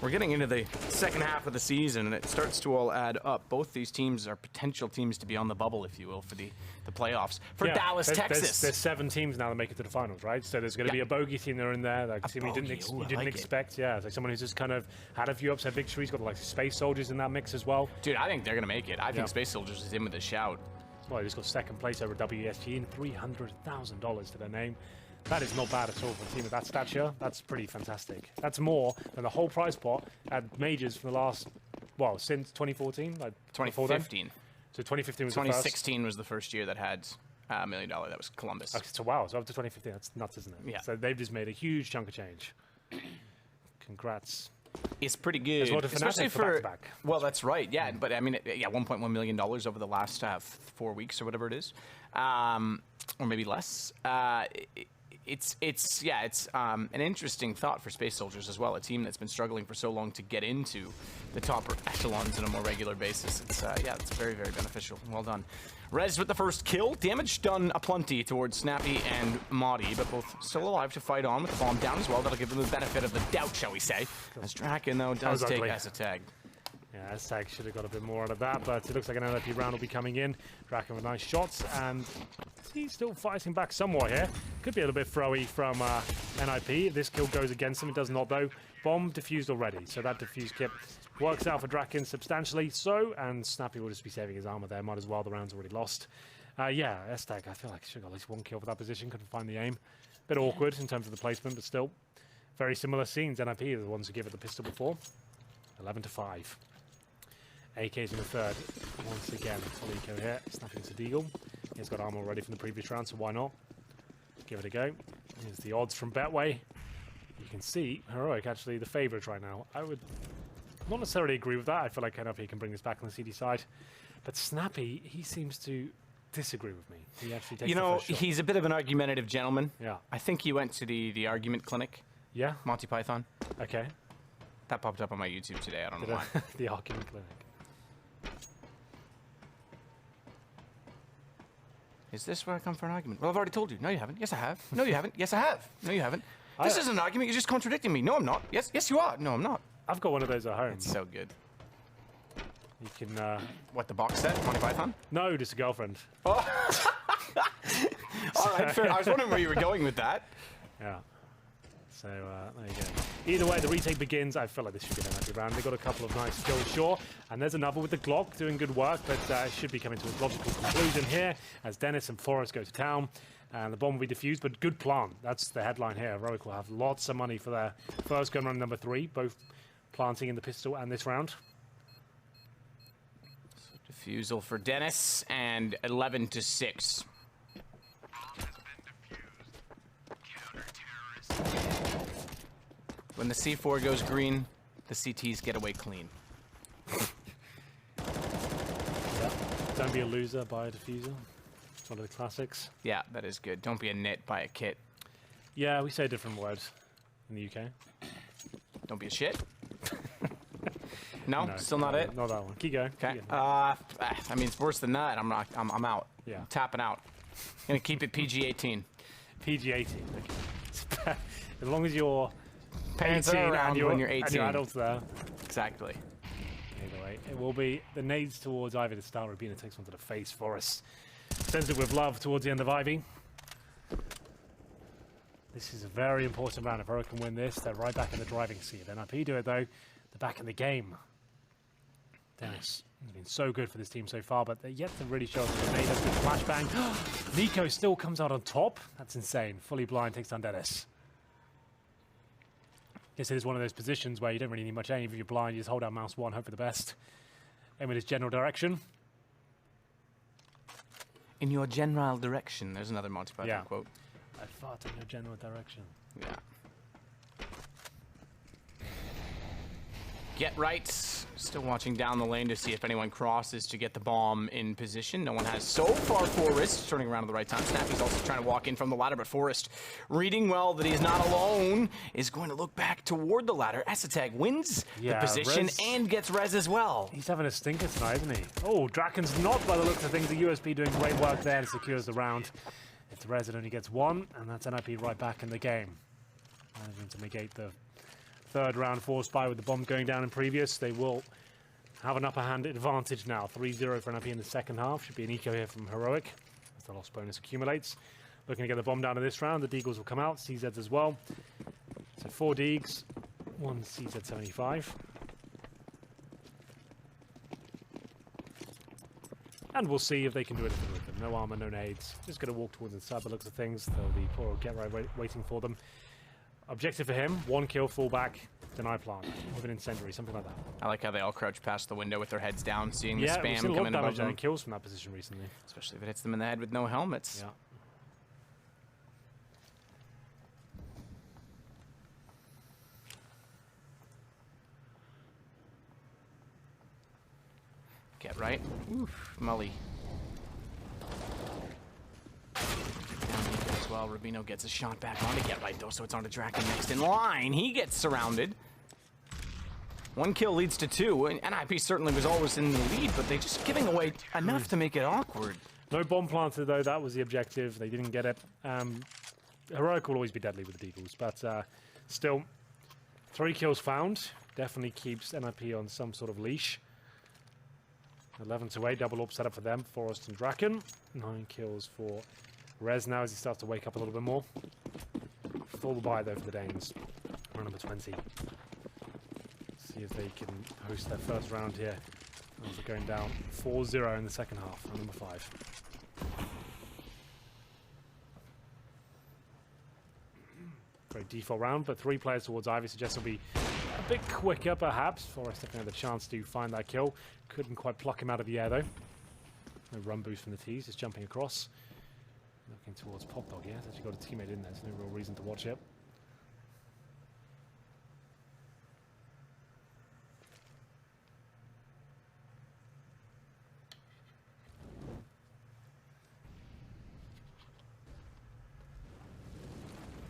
we're getting into the second half of the season, and it starts to all add up. Both these teams are potential teams to be on the bubble, if you will, for the playoffs. For Dallas, Texas. There's 7 teams now that make it to the finals, right? So there's going to be a bogey team there in there. Like a team you didn't expect. Yeah, it's like someone who's just kind of had a few upset victories. Got like Space Soldiers in that mix as well. Dude, I think they're going to make it. I think Space Soldiers is in with a shout. Well, they just got 2nd place over WSG and $300,000 to their name. That is not bad at all for a team of that stature. That's pretty fantastic. That's more than the whole prize pot at majors for the last, well, since 2014? Like 2015. So 2015 was 2016 was the first year that had $1 million. That was Columbus. Okay, so wow, so up to 2015, that's nuts, isn't it? Yeah. So they've just made a huge chunk of change. Congrats. It's pretty good, especially for back-to-back. Well, that's right. Yeah, but I mean, yeah, $1.1 million over the last 4 weeks or whatever it is, or maybe less. It's an interesting thought for Space Soldiers as well. A team that's been struggling for so long to get into the top echelons on a more regular basis. It's it's very, very beneficial. Well done. Rez with the first kill. Damage done aplenty towards Snappy and Maudie, but both still alive to fight on with the bomb down as well. That'll give them the benefit of the doubt, shall we say. As Draken, though, does take as a tag. Yeah, Aztag should have got a bit more out of that, but it looks like an NIP round will be coming in. Draken with nice shots, and he's still fighting back somewhat here. Could be a little bit throwy from NIP. This kill goes against him. It does not, though. Bomb diffused already, so that diffuse kit works out for Draken substantially. So, and Snappy will just be saving his armor there. Might as well. The round's already lost. Yeah, Aztag, I feel like he should have got at least 1 kill for that position. Couldn't find the aim. Bit awkward in terms of the placement, but still very similar scenes. NIP are the ones who gave it the pistol before. 11-5. AK's in the third. Once again, Toliko here, snapping to Deagle. He's got armor already from the previous round, so why not? Give it a go. Here's the odds from Betway. You can see Heroic actually the favourite right now. I would not necessarily agree with that. I feel like NIP can bring this back on the CD side. But Snappy, he seems to disagree with me. He actually takes the first shot. He's a bit of an argumentative gentleman. Yeah. I think he went to the argument clinic. Yeah? Monty Python. Okay. That popped up on my YouTube today. I don't know why. The argument clinic. Is this where I come for an argument? Well, I've already told you. No, you haven't. Yes, I have. No, you haven't. Yes, I have. No, you haven't. This is an argument. You're just contradicting me. No, I'm not. Yes, you are. No, I'm not. I've got one of those at home. It's so good. You can, What, the box set? Monty Python? No, just a girlfriend. Oh. All right, fair. I was wondering where you were going with that. Yeah. So, there you go. Either way, the retake begins. I feel like this should be an NIP round. They've got a couple of nice kills, sure. And there's another with the Glock doing good work, but it should be coming to a logical conclusion here as Dennis and Forrest go to town. And the bomb will be defused, but good plant. That's the headline here. Heroic will have lots of money for their first gun round number 3, both planting in the pistol and this round. So defusal for Dennis, and 11-6. When the C4 goes green, the CTs get away clean. Yeah. Don't be a loser, buy a diffuser. It's one of the classics. Yeah, that is good. Don't be a nit, buy a kit. Yeah, we say different words in the UK. Don't be a shit. No, still not it. Not that one. Keep going. Okay. Keep going. I mean, it's worse than that. I'm out. Yeah. I'm tapping out. Gonna keep it PG-18. PG-18. Okay. As long as you're Parents 18 are around and when you're 18. And you're adults there. Exactly. Either way, it will be the nades towards Ivy to start. Rabina takes one to the face for us. Sends it with love towards the end of Ivy. This is a very important round. If Heroic can win this, they're right back in the driving seat. If NIP do it, though, they're back in the game. Dennis has been so good for this team so far, but they're yet to really show us what they made. That's good flashbang. NiKo still comes out on top. That's insane. Fully blind takes down Dennis. Guess it is one of those positions where you don't really need much aim. If you're blind, you just hold down mouse 1, hope for the best. Aim in his general direction. In your general direction. There's another Monty Python quote. I fart in your general direction. Yeah. Get right. Still watching down the lane to see if anyone crosses to get the bomb in position. No one has so far. Forest turning around at the right time. Snappy's also trying to walk in from the ladder, but Forest, reading well that he's not alone, is going to look back toward the ladder. Esatag wins the position and gets res as well. He's having a stinker tonight, isn't he? Oh, Draken's not by the looks of things. The USP doing great work there and secures the round. It's res, it only gets 1, and that's NIP right back in the game. Managing to negate the third round forced by with the bomb going down in previous. They will have an upper hand advantage now. 3-0 for NIP in the second half. Should be an eco here from Heroic as the loss bonus accumulates. Looking to get the bomb down in this round. The Deagles will come out. CZs as well. So 4 Deags, 1 CZ75. And we'll see if they can do anything with them. No armor, no nades. Just going to walk towards the side by the looks of things. There'll be poor Get Right waiting for them. Objective for him, 1 kill, fall back, deny plant, with an incendiary, something like that. I like how they all crouch past the window with their heads down, seeing the spam we've seen coming above them. And kills from that position recently. Especially if it hits them in the head with no helmets. Yeah. Get right. Oof, Mully. As well, Rubino gets a shot back on to Get Right though, so it's on to Draken next in line. He gets surrounded. 1 kill leads to 2, and NIP certainly was always in the lead, but they're just giving away enough to make it awkward. No bomb planted though, that was the objective. They didn't get it. Heroic will always be deadly with the Deagles, but still, 3 kills found. Definitely keeps NIP on some sort of leash. 11-8, double up setup for them, Forest and Draken. 9 kills for Rez now as he starts to wake up a little bit more. Full buy though for the Danes. Round number 20. See if they can host their first round here. After going down 4-0 in the second half, round number 5. Great default round, but 3 players towards Ivy suggests it'll be a bit quicker perhaps. Forest definitely had the chance to find that kill. Couldn't quite pluck him out of the air though. No run boost from the T's, just jumping across. Looking towards Pop Dog, yeah. He's actually got a teammate in there, there's no real reason to watch it.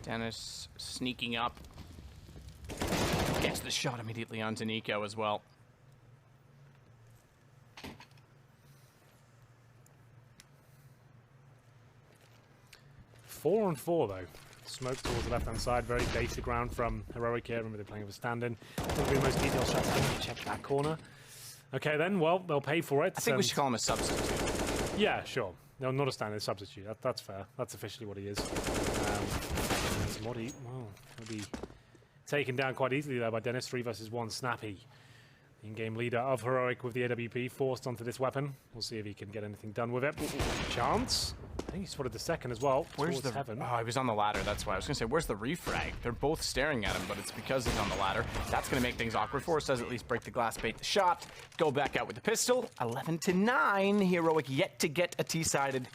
Dennis sneaking up. Gets the shot immediately onto NiKo as well. Four on 4 though. Smoke towards the left-hand side, very basic round from Heroic here. Remember they're playing with a stand-in. Probably the most detailed shots. Check that corner. Okay then, well, they'll pay for it. I think we should call him a substitute. Yeah, sure. No, not a stand-in, substitute. That's fair. That's officially what he is. Smoddy, well, he'll be taken down quite easily there by Dennis. 3 versus 1, Snappy. In-game leader of Heroic with the AWP forced onto this weapon. We'll see if he can get anything done with it. Chance. I think he spotted the second as well. Where's the heaven? Oh, he was on the ladder. That's why I was going to say, where's the refrag? They're both staring at him, but it's because he's on the ladder. That's going to make things awkward. Forrest does at least break the glass, bait the shot, go back out with the pistol. 11-9. Heroic yet to get a T-sided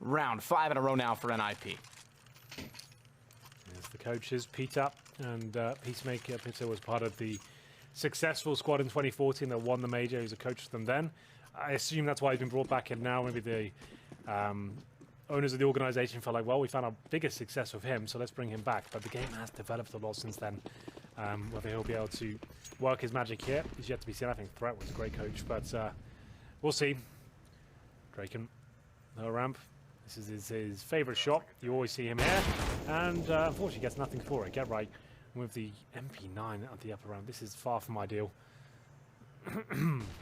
round. 5 in a row now for NIP. There's the coaches, Peter and Peacemaker. Peter was part of the successful squad in 2014 that won the major. He was a coach for them then. I assume that's why he's been brought back in now. Maybe the owners of the organization felt like, well, we found our biggest success with him, so let's bring him back. But the game has developed a lot since then. Whether he'll be able to work his magic here is yet to be seen. I think Threat was a great coach, but we'll see. Draken, no ramp. This is his favorite shot. You always see him here, and unfortunately gets nothing for it. Get right. With the MP9 at the upper round, this is far from ideal.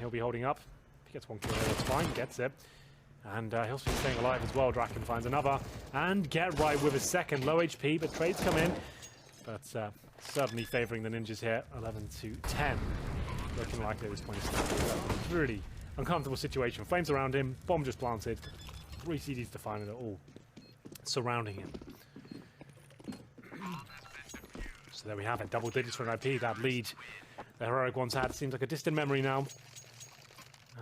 He'll be holding up. If he gets 1 kill here, that's fine. Gets it. And he'll be staying alive as well. Draken finds another. And Get Right with a second. Low HP, but trades come in. But certainly favoring the Ninjas here. 11-10. Looking likely at this point. Really uncomfortable situation. Flames around him. Bomb just planted. 3 CDs to find it all. Surrounding him. So there we have it. Double digits for an IP. That lead the Heroic once had seems like a distant memory now.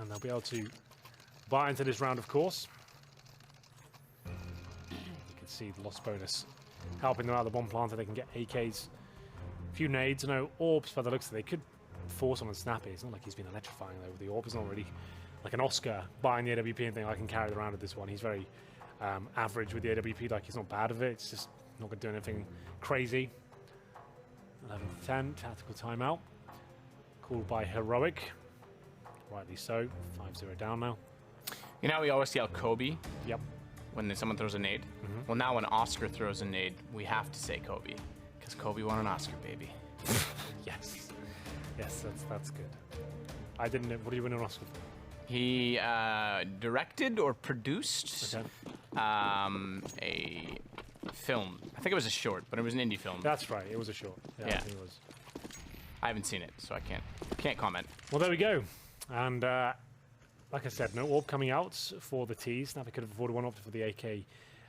And they'll be able to buy into this round, of course. You can see the loss bonus helping them out of the bomb planter. They can get AKs, a few nades, no orbs by the looks of it. They could force someone snappy. It's not like he's been electrifying though with the orb. It's not really like an Oscar buying the AWP and thinking I can carry the round with this one. He's very average with the AWP. Like he's not bad of it. It's just not going to do anything crazy. 11-10, tactical timeout. Called by Heroic. Rightly so. 5-0 down now. You know, we always yell Kobe Yep. when someone throws a nade. Well, now when Oscar throws a nade, we have to say Kobe. Because Kobe won an Oscar, baby. Yes. Yes, that's good. I didn't know. What do you win an Oscar for? He directed or produced Okay. a film. I think it was a short, but it was an indie film. That's right. It was a short. Yeah. Yeah. I think it was. I haven't seen it, so I can't comment. Well, there we go. And like I said, no orb coming out for the T's. Now they could have afforded one option for the AK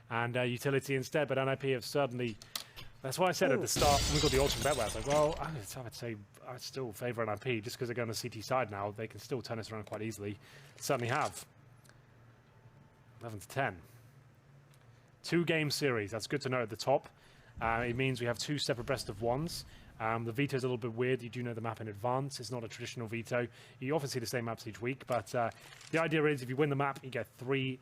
and utility instead, but NIP have certainly... That's why I said at the start, when we got the ultimate bet where I was like, well, I would say I still favour NIP just because they're going on the CT side now. They can still turn this around quite easily. Certainly have. 11-10. 2-game series. That's good to know at the top. It means we have 2 separate best of ones. The veto is a little bit weird. You do know the map in advance. It's not a traditional veto. You often see the same maps each week, but the idea is if you win the map, you get 3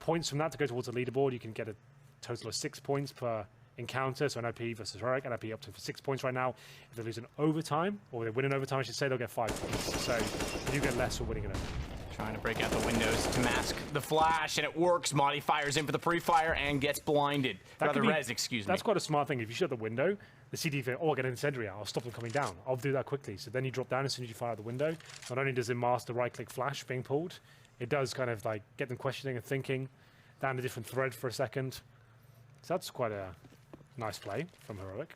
points from that to go towards the leaderboard. You can get a total of 6 points per encounter. So NIP versus Heroic. NIP up to 6 points right now. If they lose in overtime, or they win in overtime, I should say, they'll get 5 points. So you get less for winning in overtime. Trying to break out the windows to mask the flash, and it works. Modi fires in for the pre-fire and gets blinded. Rather, Rez, excuse me. That's quite a smart thing. If you shut the window, the CD thinks, oh, I'll get an incendiary out. I'll stop them coming down. I'll do that quickly. So then you drop down as soon as you fire out the window. Not only does it mask the right-click flash being pulled, it does kind of like get them questioning and thinking down a different thread for a second. So that's quite a nice play from Heroic.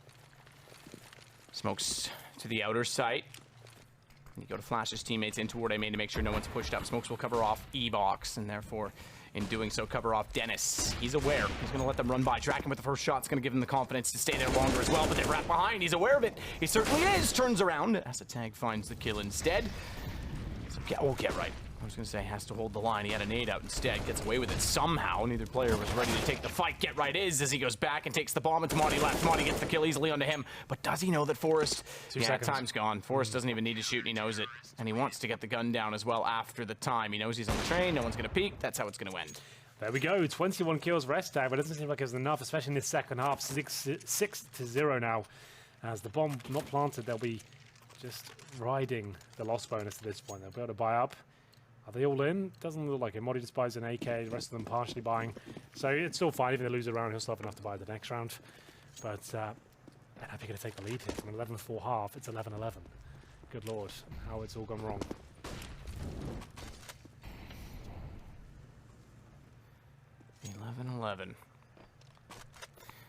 Smokes to the outer site. You go to flash his teammates in toward A main to make sure no one's pushed up. Smokes will cover off E-Box, and therefore, in doing so, cover off Dennis. He's aware. He's going to let them run by. Draken with the first shot. It's going to give him the confidence to stay there longer as well, but they're wrapped behind. He's aware of it. He certainly is. Turns around as the tag finds the kill instead. So, Get Right. I was going to say, has to hold the line. He had a nade out instead. Gets away with it somehow. Neither player was ready to take the fight. Get Right is as he goes back and takes the bomb. It's Modi left. Modi gets the kill easily onto him. But does he know that Forrest... 2 seconds. Time's gone. Forrest doesn't even need to shoot, and he knows it. And he wants to get the gun down as well after the time. He knows he's on the train. No one's going to peek. That's how it's going to end. There we go. 21 kills rest time, but it doesn't seem like it's enough, especially in this second half. 6-0 now. As the bomb not planted, they'll be just riding the loss bonus at this point. They'll be able to buy up. Are they all in? Doesn't look like it. Modi just buys an AK, the rest of them partially buying. So it's still fine. Even if they lose a round, he'll still have enough to buy the next round. But NIP going to take the lead here. From an 11-4 half, it's 11-11. Good lord, how it's all gone wrong. 11-11.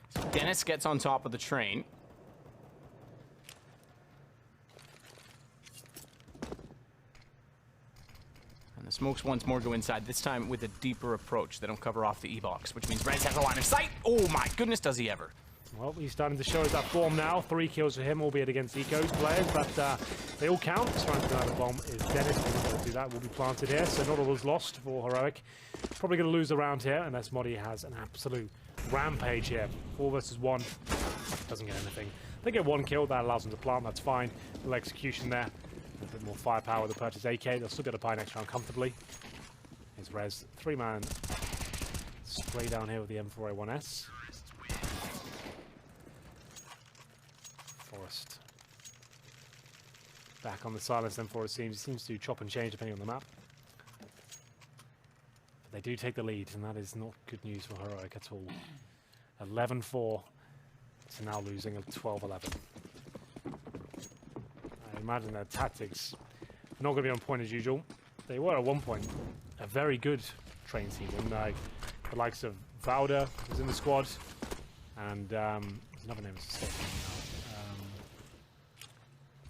So Dennis gets on top of the train. And the smokes once more go inside, this time with a deeper approach. They don't cover off the E-Box, which means Rez has a line of sight. Oh my goodness, does he ever. Well, he's starting to show us that form now. 3 kills for him, albeit against Eco's players, but they all count. Surrounded by the bomb is Dennis. He's going to do that. Will be planted here, so not all is lost for Heroic. Probably going to lose the round here, unless Modi has an absolute rampage here. 4 versus 1. Doesn't get anything. They get 1 kill. That allows them to plant. That's fine. A little execution there. A bit more firepower with the purchase AK. They'll still get a buy next round comfortably. Here's Rez. 3-man spray down here with the M4A1S. Forrest back on the silence then for it seems. He seems to chop and change depending on the map. But they do take the lead, and that is not good news for Heroic at all. 11-4 to now losing at 12-11. I imagine their tactics not going to be on point as usual. They were at one point a very good train season. The likes of Vauda was in the squad, and there's another name that's escaping me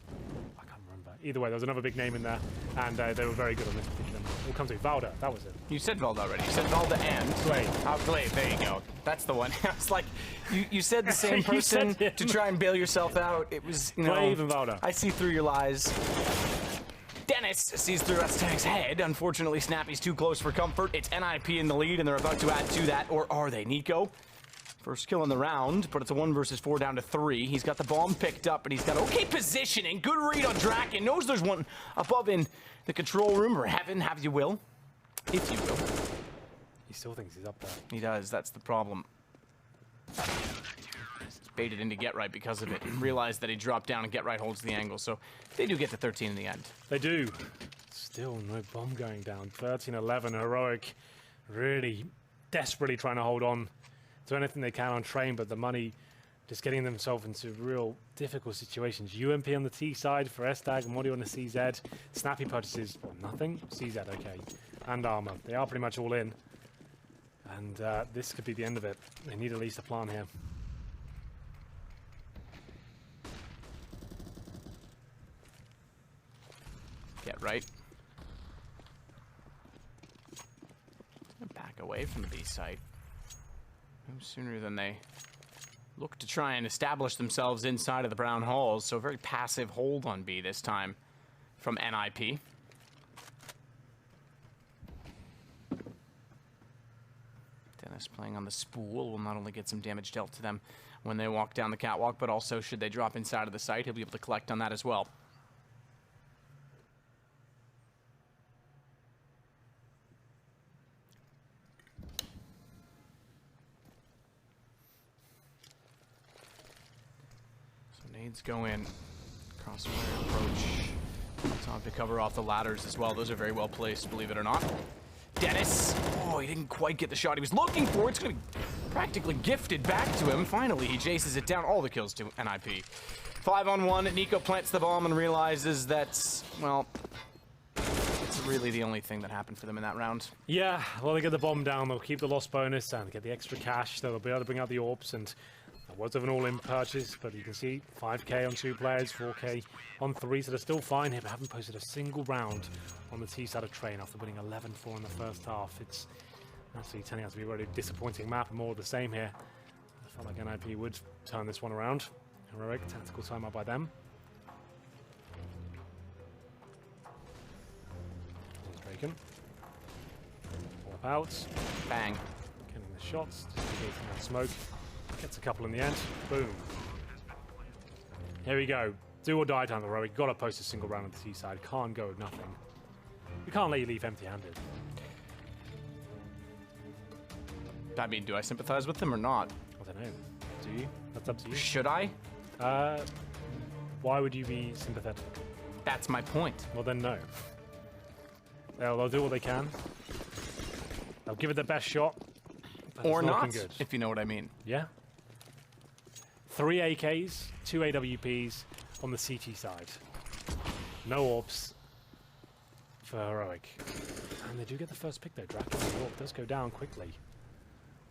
now. I can't remember. Either way, there was another big name in there, and they were very good on this particular map. We'll come to Vauda. That was it. You said Valda already. You said Valda and Glaive. Oh, Glaive. There you go. That's the one. I was like, you said the same You person said him. to try and bail yourself out. It was, you know, Glaive and Vauda. I see through your lies. Dennis sees through S-Tag's head. Unfortunately, Snappy's too close for comfort. It's NIP in the lead, and they're about to add to that. Or are they? Nico? First kill in the round, but it's a 1 versus 4 down to 3. He's got the bomb picked up, and he's got okay positioning. Good read on Draken. Knows there's one above in the control room, or heaven, have you will. If you will. He still thinks he's up there. He does. That's the problem. He's baited into Get Right because of it. Realized that he dropped down, and Get Right holds the angle. So they do get to 13 in the end. They do. Still no bomb going down. 13-11. Heroic really desperately trying to hold on to anything they can on train, but the money just getting themselves into real difficult situations. UMP on the T side for S-Tag, Modi on the CZ. Snappy purchases, well, nothing. CZ, okay. And armor. They are pretty much all in. And this could be the end of it. They need at least a plan here. Get Right. Back away from the B site. No sooner than they look to try and establish themselves inside of the Brown Halls. So a very passive hold on B this time from NIP. Dennis playing on the spool will not only get some damage dealt to them when they walk down the catwalk, but also should they drop inside of the site, he'll be able to collect on that as well. Nades go in. Crossfire approach. Time to cover off the ladders as well. Those are very well placed, believe it or not. Dennis! Oh, he didn't quite get the shot he was looking for. It's going to be practically gifted back to him. Finally, he chases it down. All the kills to NIP. 5-on-1. Nico plants the bomb and realizes that's, well, it's really the only thing that happened for them in that round. Yeah, well, they get the bomb down. They'll keep the loss bonus and get the extra cash. They'll be able to bring out the orbs, and that was of an all-in purchase, but you can see 5k on 2 players, 4k on 3, so they're still fine here, but haven't posted a single round on the T side of train after winning 11-4 in the first half. It's actually turning out to be a really disappointing map, and more of the same here. I felt like NIP would turn this one around. Heroic tactical timeout by them. Draken. Warp out. Bang. Getting the shots, just negating that smoke. Gets a couple in the end. Boom. Here we go. Do or die down the road. We've got to post a single round on the T side. Can't go with nothing. We can't let you leave empty-handed. I mean, do I sympathize with them or not? I don't know. Do you? That's up to you. Should I? Why would you be sympathetic? That's my point. Well, then no. They'll do what they can. They'll give it their best shot. but Or it's not, looking good. if you know what I mean. Yeah. 3 AKs, 2 AWPs on the CT side. No orbs for Heroic. And they do get the first pick though. Draken, the orb does go down quickly.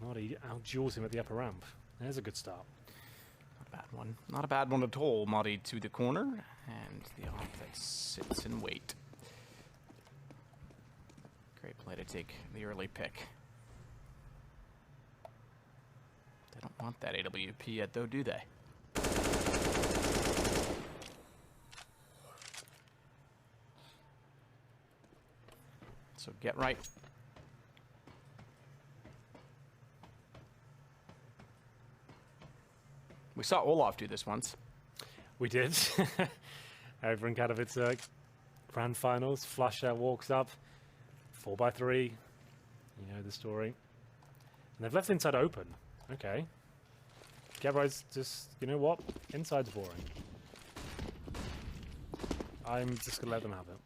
Modi outduels him at the upper ramp. There's a good start. Not a bad one. Not a bad one at all. Modi to the corner, and the op that sits and wait. Great play to take the early pick. They don't want that AWP yet, though, do they? So Get Right. We saw Olaf do this once. We did. Over in Katowice Grand Finals. Flusher walks up. 4x3. You know the story. And they've left inside open. Okay. Get Right's just, you know what? Inside's boring. I'm just going to let them have it.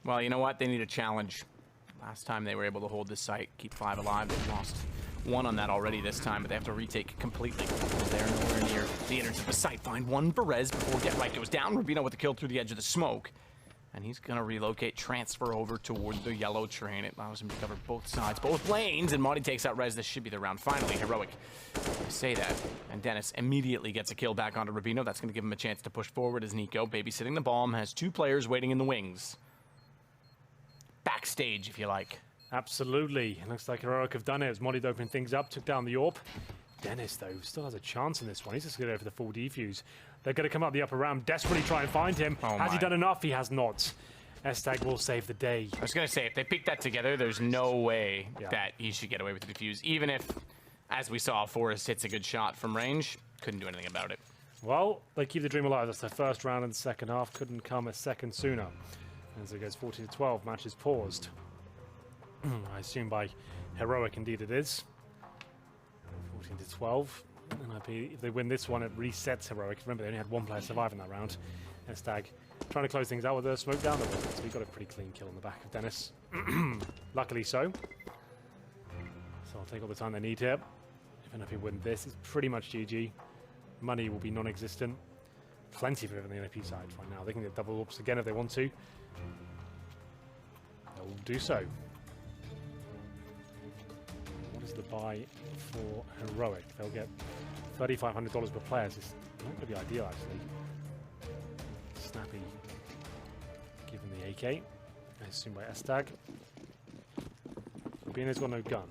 Well, you know what? They need a challenge. Last time they were able to hold this site, keep 5 alive. They've lost 1 on that already this time, but they have to retake it completely. They're nowhere near the innards of the site. Find one Perez before Get Right goes down. Rubino with the kill through the edge of the smoke. And he's going to relocate, transfer over toward the yellow train. It allows him to cover both sides, both lanes, and Monty takes out Rez. This should be the round. Finally, Heroic. I say that. And Dennis immediately gets a kill back onto Rubino. That's going to give him a chance to push forward as Nico, babysitting the bomb, has 2 players waiting in the wings. Backstage, if you like. Absolutely. It looks like Heroic have done it as Monty opening things up, took down the AWP. Dennis, though, still has a chance in this one. He's just going to go for the full defuse. They're going to come up the upper ramp, desperately try and find him. Has he done enough? He has not. Estag will save the day. I was going to say, if they pick that together, there's no way that he should get away with the defuse. Even if, as we saw, Forrest hits a good shot from range, couldn't do anything about it. Well, they keep the dream alive. That's their first round in the second half. Couldn't come a second sooner. As it goes 14-12, match is paused. I assume by Heroic, indeed it is. 14-12. NIP, if they win this one, it resets Heroic. Remember, they only had 1 player survive in that round. Estag trying to close things out with a smoke down the wall. So we got a pretty clean kill on the back of Dennis. Luckily so. So I'll take all the time they need here. If NIP win this, it's pretty much GG. Money will be non-existent. Plenty of it on the NIP side right now. They can get double ups again if they want to. They'll do so. What is the buy for Heroic? They'll get $3,500 per player. It's not going to be ideal, actually. Snappy given the AK. I assume by Estag. Rubino's got no gun.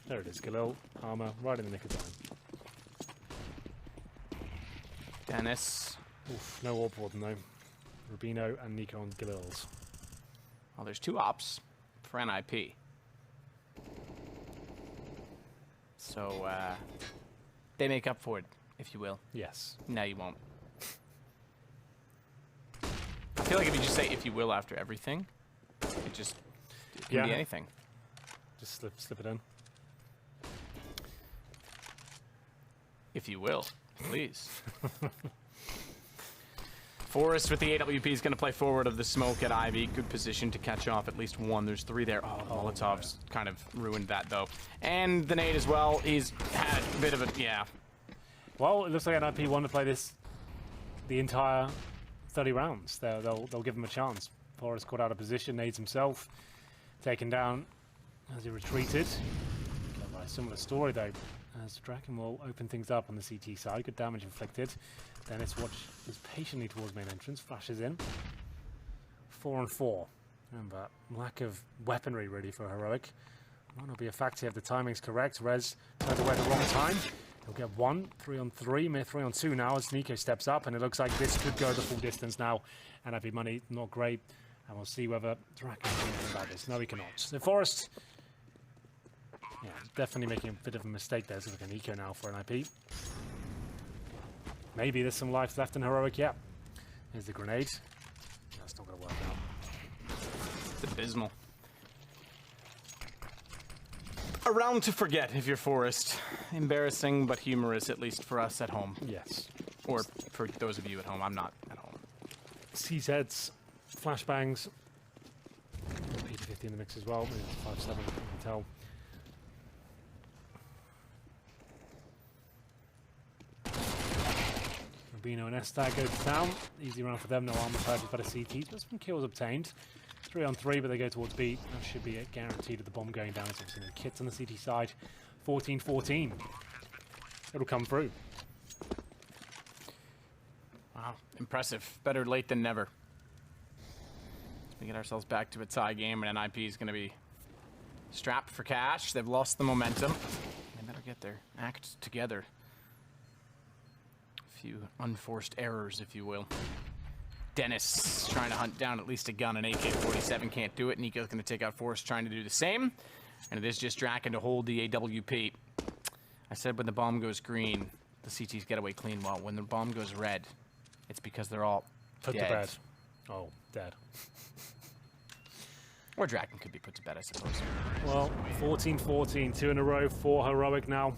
There it is, Galil. Armor, right in the nick of time. Dennis. Oof, no AWP warden though. Rubino and Nico on Galil's. Well, there's 2 ops for NIP. So, they make up for it, if you will. Yes. No, you won't. I feel like if you just say "if you will" after everything, it can be anything. Just slip it in. If you will, please. Forrest with the AWP is going to play forward of the smoke at Ivy. Good position to catch off at least one. There's 3 there. Oh, Molotov's kind of ruined that, though. And the nade as well. He's had a bit of a, Well, it looks like NIP want to play this the entire 30 rounds. They'll give him a chance. Forrest caught out of position, nades himself. Taken down as he retreated. By a similar story, though, as Draken will open things up on the CT side. Good damage inflicted. Dennis is patiently towards main entrance, flashes in. 4-on-4. Remember, lack of weaponry really for Heroic. Might not be a factor if the timing's correct. Rez turned away at the wrong time. He'll get 1, 3-on-3, mere 3-on-2 now as Nico steps up, and it looks like this could go the full distance now. NIP money, not great. And we'll see whether Draken can do anything about this. No, he cannot. So Forrest, definitely making a bit of a mistake there. It's like an eco now for NIP. Maybe there's some life left in Heroic, yeah. Here's the grenade. That's not going to work out. It's abysmal. A round to forget if you're Forrest. Embarrassing, but humorous, at least for us at home. Yes. Or for those of you at home. I'm not at home. CZs, flashbangs. P50 in the mix as well. 5-7, you can tell. Rubino and Estag go down. Easy round for them. No armor purchase, but a CT. But some kills obtained. 3-on-3, but they go towards B. That should be a guarantee of the bomb going down. It's obviously no kits on the CT side. 14-14. It'll come through. Wow, impressive. Better late than never. We get ourselves back to a tie game, and NIP is going to be strapped for cash. They've lost the momentum. They better get their act together. A few unforced errors, if you will. Dennis trying to hunt down at least a gun. An AK-47 can't do it. Nico's going to take out Forrest trying to do the same. And it is just Draken to hold the AWP. I said when the bomb goes green, the CTs get away clean. Well, when the bomb goes red, it's because they're all Put dead. to bed. Oh, dead. Or Draken could be put to bed, I suppose. Well, 14-14. 2 in a row for Heroic now.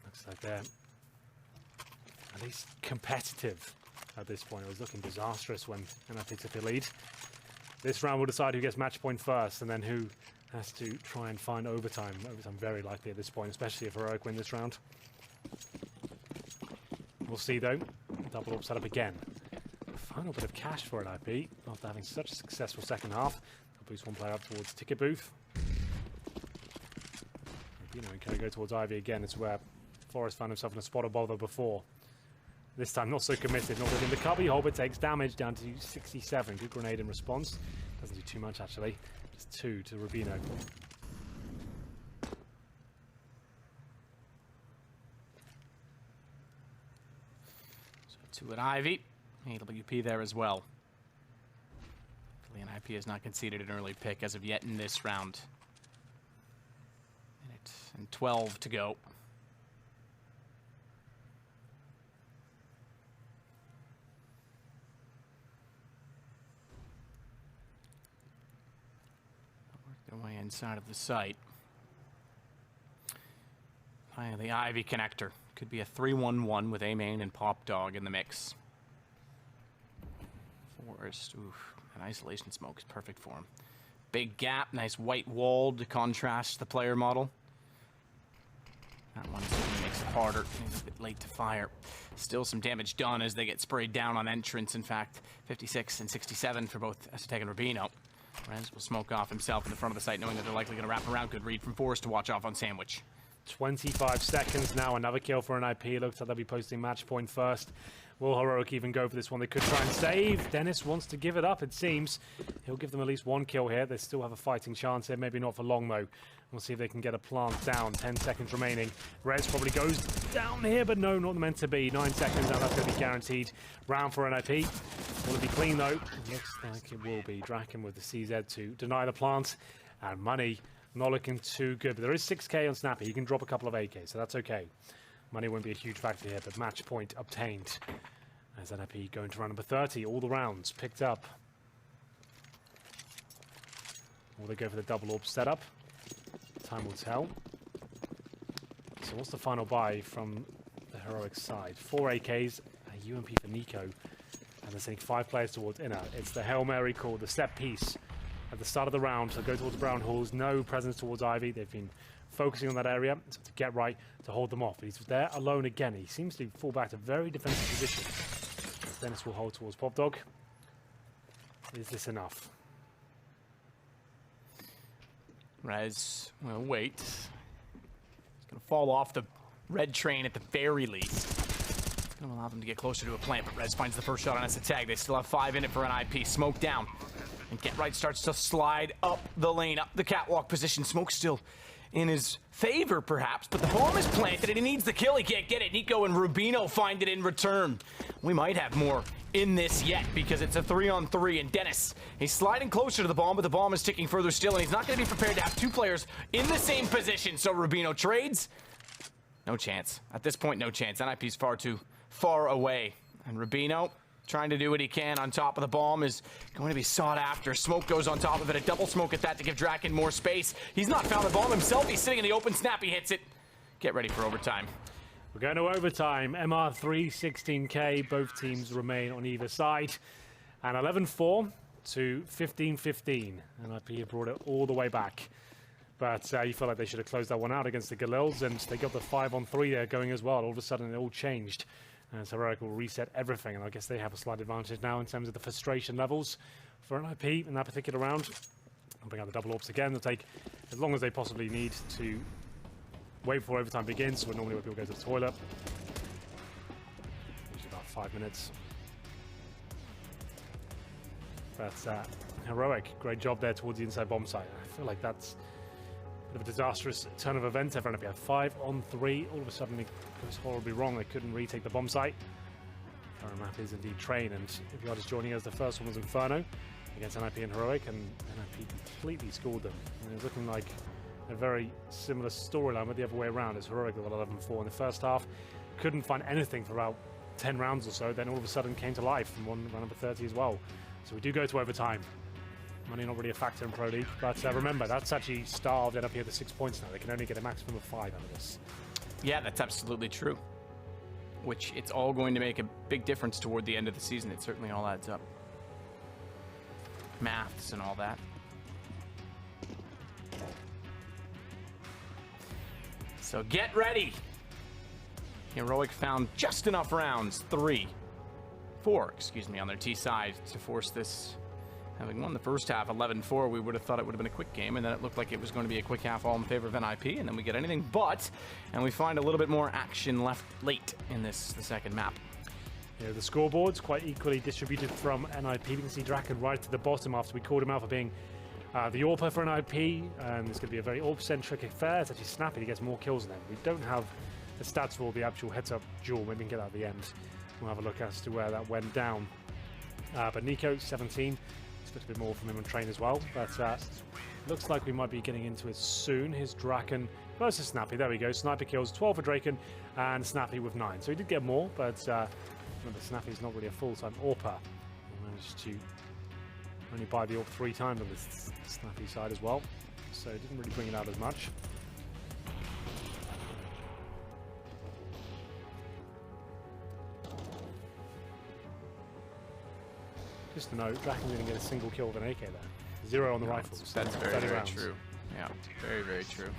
Looks like they're at least competitive at this point. It was looking disastrous when NIP took the lead. This round will decide who gets match point first and then who has to try and find overtime. Overtime very likely at this point, especially if Heroic win this round. We'll see though. Double up set up again. final bit of cash for an IP after having such a successful second half. I'll boost one player up towards ticket booth. You know, can go towards Ivy again. It's where Forrest found himself in a spot of bother before. This time not so committed, not within the cubby hole, but takes damage down to 67. Good grenade in response. Doesn't do too much actually. Just 2 to Rubino. So 2 at Ivy. AWP there as well. Luckily, IP has not conceded an early pick as of yet in this round. Minute and 12 to go. Work their way inside of the site. The Ivy connector. Could be a 3-1-1 with A-Main and Pop Dog in the mix. Forrest, oof, an isolation smoke is perfect for him. Big gap, nice white wall to contrast the player model. That one certainly makes it harder. He's a bit late to fire. Still some damage done as they get sprayed down on entrance. In fact, 56 and 67 for both Asetek and Rubino. Rez will smoke off himself in the front of the site, knowing that they're likely going to wrap around. Good read from Forrest to watch off on Sandwich. 25 seconds now, another kill for an IP. Looks like they'll be posting match point first. Will Heroic even go for this one? They could try and save. Dennis wants to give it up, it seems. He'll give them at least 1 kill here. They still have a fighting chance here. Maybe not for long, though. We'll see if they can get a plant down. 10 seconds remaining. Rez probably goes down here, but no, not meant to be. 9 seconds now, that's going to be guaranteed. Round for an IP. Will it be clean, though? Looks like it will be. Draken with the CZ to deny the plant. And money not looking too good. But there is 6k on Snappy. He can drop a couple of AK, so that's okay. Money won't be a huge factor here, but match point obtained. As NIP going to round number 30, all the rounds picked up. Will they go for the double orb setup? Time will tell. So what's the final buy from the Heroic side? 4 AKs, a UMP for Nico, and they're sending 5 players towards inner. It's the Hail Mary call, the set piece at the start of the round. So go towards Brown Halls, no presence towards Ivy. They've been focusing on that area so to get right to hold them off. But he's there alone again. He seems to fall back to very defensive position. Dennis will hold towards Pop Dog. Is this enough? Rez will wait. He's going to fall off the red train at the very least. It's going to allow them to get closer to a plant, but Rez finds the first shot on Asetek. They still have 5 in it for an IP. Smoke down. And Get Right starts to slide up the lane, up the catwalk position. Smoke still in his favor, perhaps, but the bomb is planted and he needs the kill. He can't get it. Nico and Rubino find it in return. We might have more in this yet because it's a 3-on-3, and Dennis, he's sliding closer to the bomb, but the bomb is ticking further still, and he's not going to be prepared to have 2 players in the same position. So Rubino trades. No chance. At this point, no chance. NIP's far too far away. And Rubino, trying to do what he can on top of the bomb, is going to be sought after. Smoke goes on top of it, a double smoke at that to give Draken more space. He's not found the bomb himself. He's sitting in the open. Snappy hits it. Get ready for overtime. We're going to overtime. MR3, 16k. Both teams remain on either side. And 11-4 to 15-15. NIP have brought it all the way back. But you feel like they should have closed that one out against the Galils, and they got the 5-on-3 there going as well. All of a sudden, it all changed. And so Heroic will reset everything, and I guess they have a slight advantage now in terms of the frustration levels for NIP in that particular round. I'll bring out the double orbs again. They'll take as long as they possibly need to wait before overtime begins, so normally when people go to the toilet. Usually about 5 minutes. But Heroic, great job there towards the inside bomb site. I feel like that's a bit of a disastrous turn of events. Everyone had 5-on-3. All of a sudden, it goes horribly wrong. They couldn't retake the bomb site. Current map is indeed Train, and if you are just joining us, the first one was Inferno against NIP and Heroic, and NIP completely scored them. And it was looking like a very similar storyline, but the other way around, as Heroic got 11-4 in the first half. Couldn't find anything for about 10 rounds or so, then all of a sudden came to life and won round number 30 as well. So we do go to overtime. Money not really a factor in Pro League, but remember, that's actually starved NIP here to 6 points now. They can only get a maximum of 5 out of this. Yeah, that's absolutely true. Which it's all going to make a big difference toward the end of the season. It certainly all adds up. Maths and all that. So get ready. Heroic found just enough rounds. 3, 4, excuse me, on their T side to force this. Having won the first half 11-4, we would have thought it would have been a quick game, and then it looked like it was going to be a quick half all in favor of NIP, and then we get anything but, and we find a little bit more action left late in the second map. Yeah, the scoreboard's quite equally distributed from NIP. We can see Draken right to the bottom after we called him out for being the AWPer for NIP, and it's going to be a very AWP-centric affair. It's actually Snappy, he gets more kills than them. We don't have the stats for the actual heads-up duel. Maybe we can get that at the end. We'll have a look as to where that went down. But Nico, 17. Expect a bit more from him on train as well, but looks like we might be getting into it soon. Here's Draken versus Snappy. There we go. Sniper kills, 12 for Draken, and Snappy with 9. So he did get more, but remember, Snappy's not really a full-time AWPer. He managed to only buy the AWP 3 times on this Snappy side as well, so didn't really bring it out as much. Just to note, Draken didn't get a single kill with an AK there. 0 on the rifles. That's very, very rounds. true. Yeah, very, very true.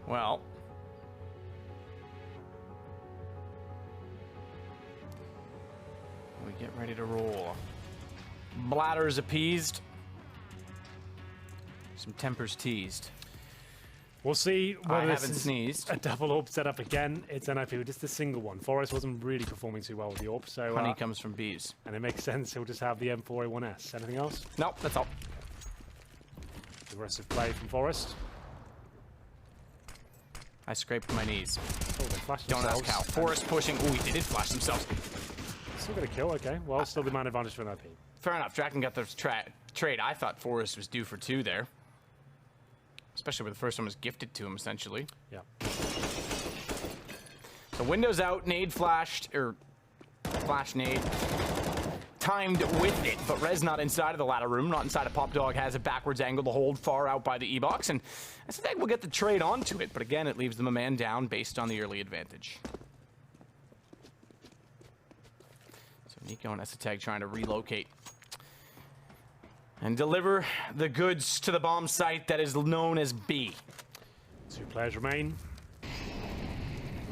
Well, we get ready to roll. Bladders appeased. Some tempers teased. We'll see I whether haven't this is sneezed. a double AWP setup again. It's NIP with just a single one. Forest wasn't really performing too well with the AWP, so Honey comes from bees. and it makes sense. He'll just have the M4A1S. Anything else? Nope, that's all. Aggressive play from Forest. I scraped my knees. Oh, they flashed Don't ask themselves. how. Forest pushing. Ooh, they did flash themselves. Still got a kill. Okay. Well, still the man advantage for NIP. Fair enough. Draken got the trade. I thought Forest was due for 2 there. Especially where the first one was gifted to him, essentially. Yeah. So windows out, nade flashed, or flash nade. Timed with it, but Rez not inside of the ladder room, not inside of Pop Dog, has a backwards angle to hold far out by the E-box, and I think we'll get the trade onto it, but again, it leaves them a man down based on the early advantage. So Nico and Esateg trying to relocate and deliver the goods to the bomb site that is known as B. 2 players remain.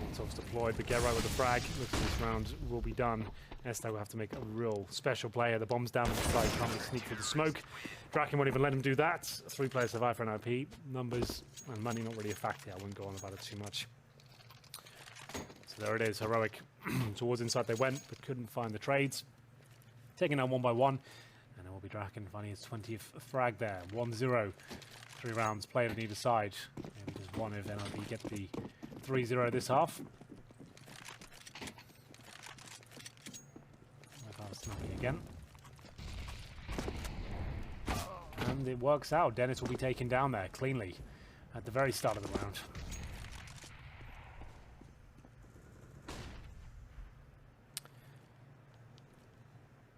Molotov's deployed, but get right with the frag. Looks like this round will be done. Esto will have to make a real special play. The bomb's down on the side, trying to sneak through the smoke. Draken won't even let him do that. 3 players survive for NIP. Numbers and money not really a factor. I wouldn't go on about it too much. So there it is, Heroic. Towards inside they went, but couldn't find the trades. Taking out 1 by 1. And it will be Draken finding his 20th frag there. 1-0. 3 rounds played on either side. Maybe just one if NIP get the 3-0 this half. Nothing again. And it works out. Dennis will be taken down there cleanly at the very start of the round.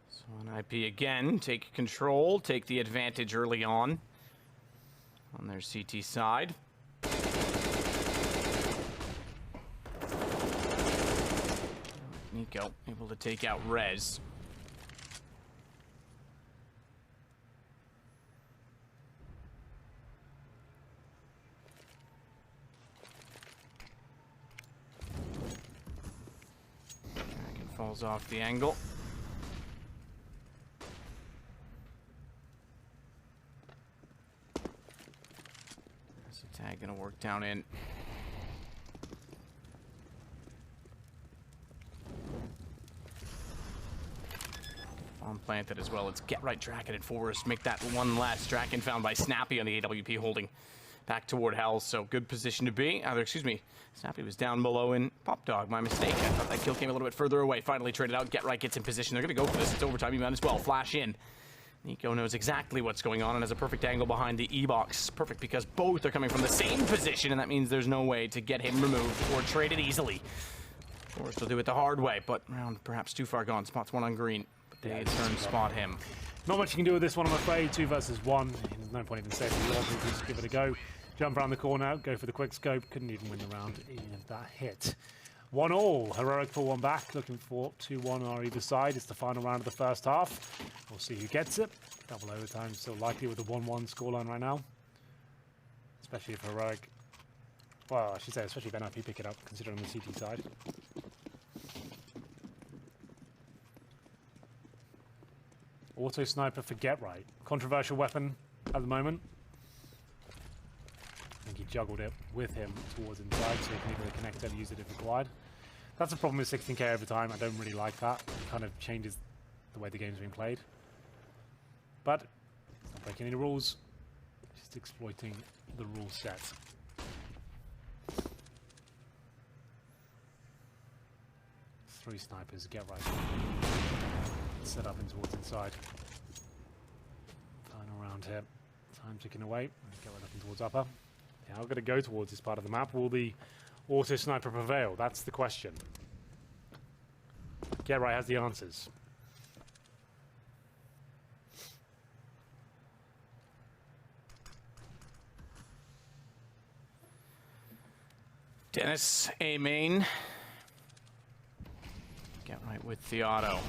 So NIP again, take control, take the advantage early on their CT side. Nico able to take out Rez. Draken falls off the angle. That's a tag gonna work down in. On planted as well. It's get right Draken and Forest. Make that one less. Draken found by Snappy on the AWP holding back toward Hell. So good position to be. Excuse me. Snappy was down below in Pop Dog. My mistake. I thought that kill came a little bit further away. Finally traded out. Get right gets in position. They're going to go for this. It's overtime. You might as well flash in. Nico knows exactly what's going on and has a perfect angle behind the E-box. Perfect because both are coming from the same position, and that means there's no way to get him removed or traded easily. Forest will do it the hard way, but round perhaps too far gone. Spots 1 on green. They turn spot him. Not much you can do with this one, I'm afraid. 2 versus 1. There's no point even saving the lobby. Just give it a go. Jump around the corner, go for the quick scope. Couldn't even win the round, even if that hit. 1-1. Heroic pull 1 back. Looking for 2-1 on either side. It's the final round of the first half. We'll see who gets it. Double overtime still likely with the 1-1 scoreline right now. Especially if Heroic Well, I should say, especially if NIP pick it up, considering the CT side. Auto sniper for Get Right. Controversial weapon at the moment. I think he juggled it with him towards inside, so he can either connect and use it if required. That's the problem with 16k over time. I don't really like that. It kind of changes the way the game's been played. But it's not breaking any rules. Just exploiting the rule set. Three snipers, Get Right. Set up in towards inside. Final round here. Time ticking away. Get Right up in towards upper. Yeah, I'm going to go towards this part of the map. Will the auto sniper prevail? That's the question. Get Right has the answers. Dennis, A main. Get Right with the auto.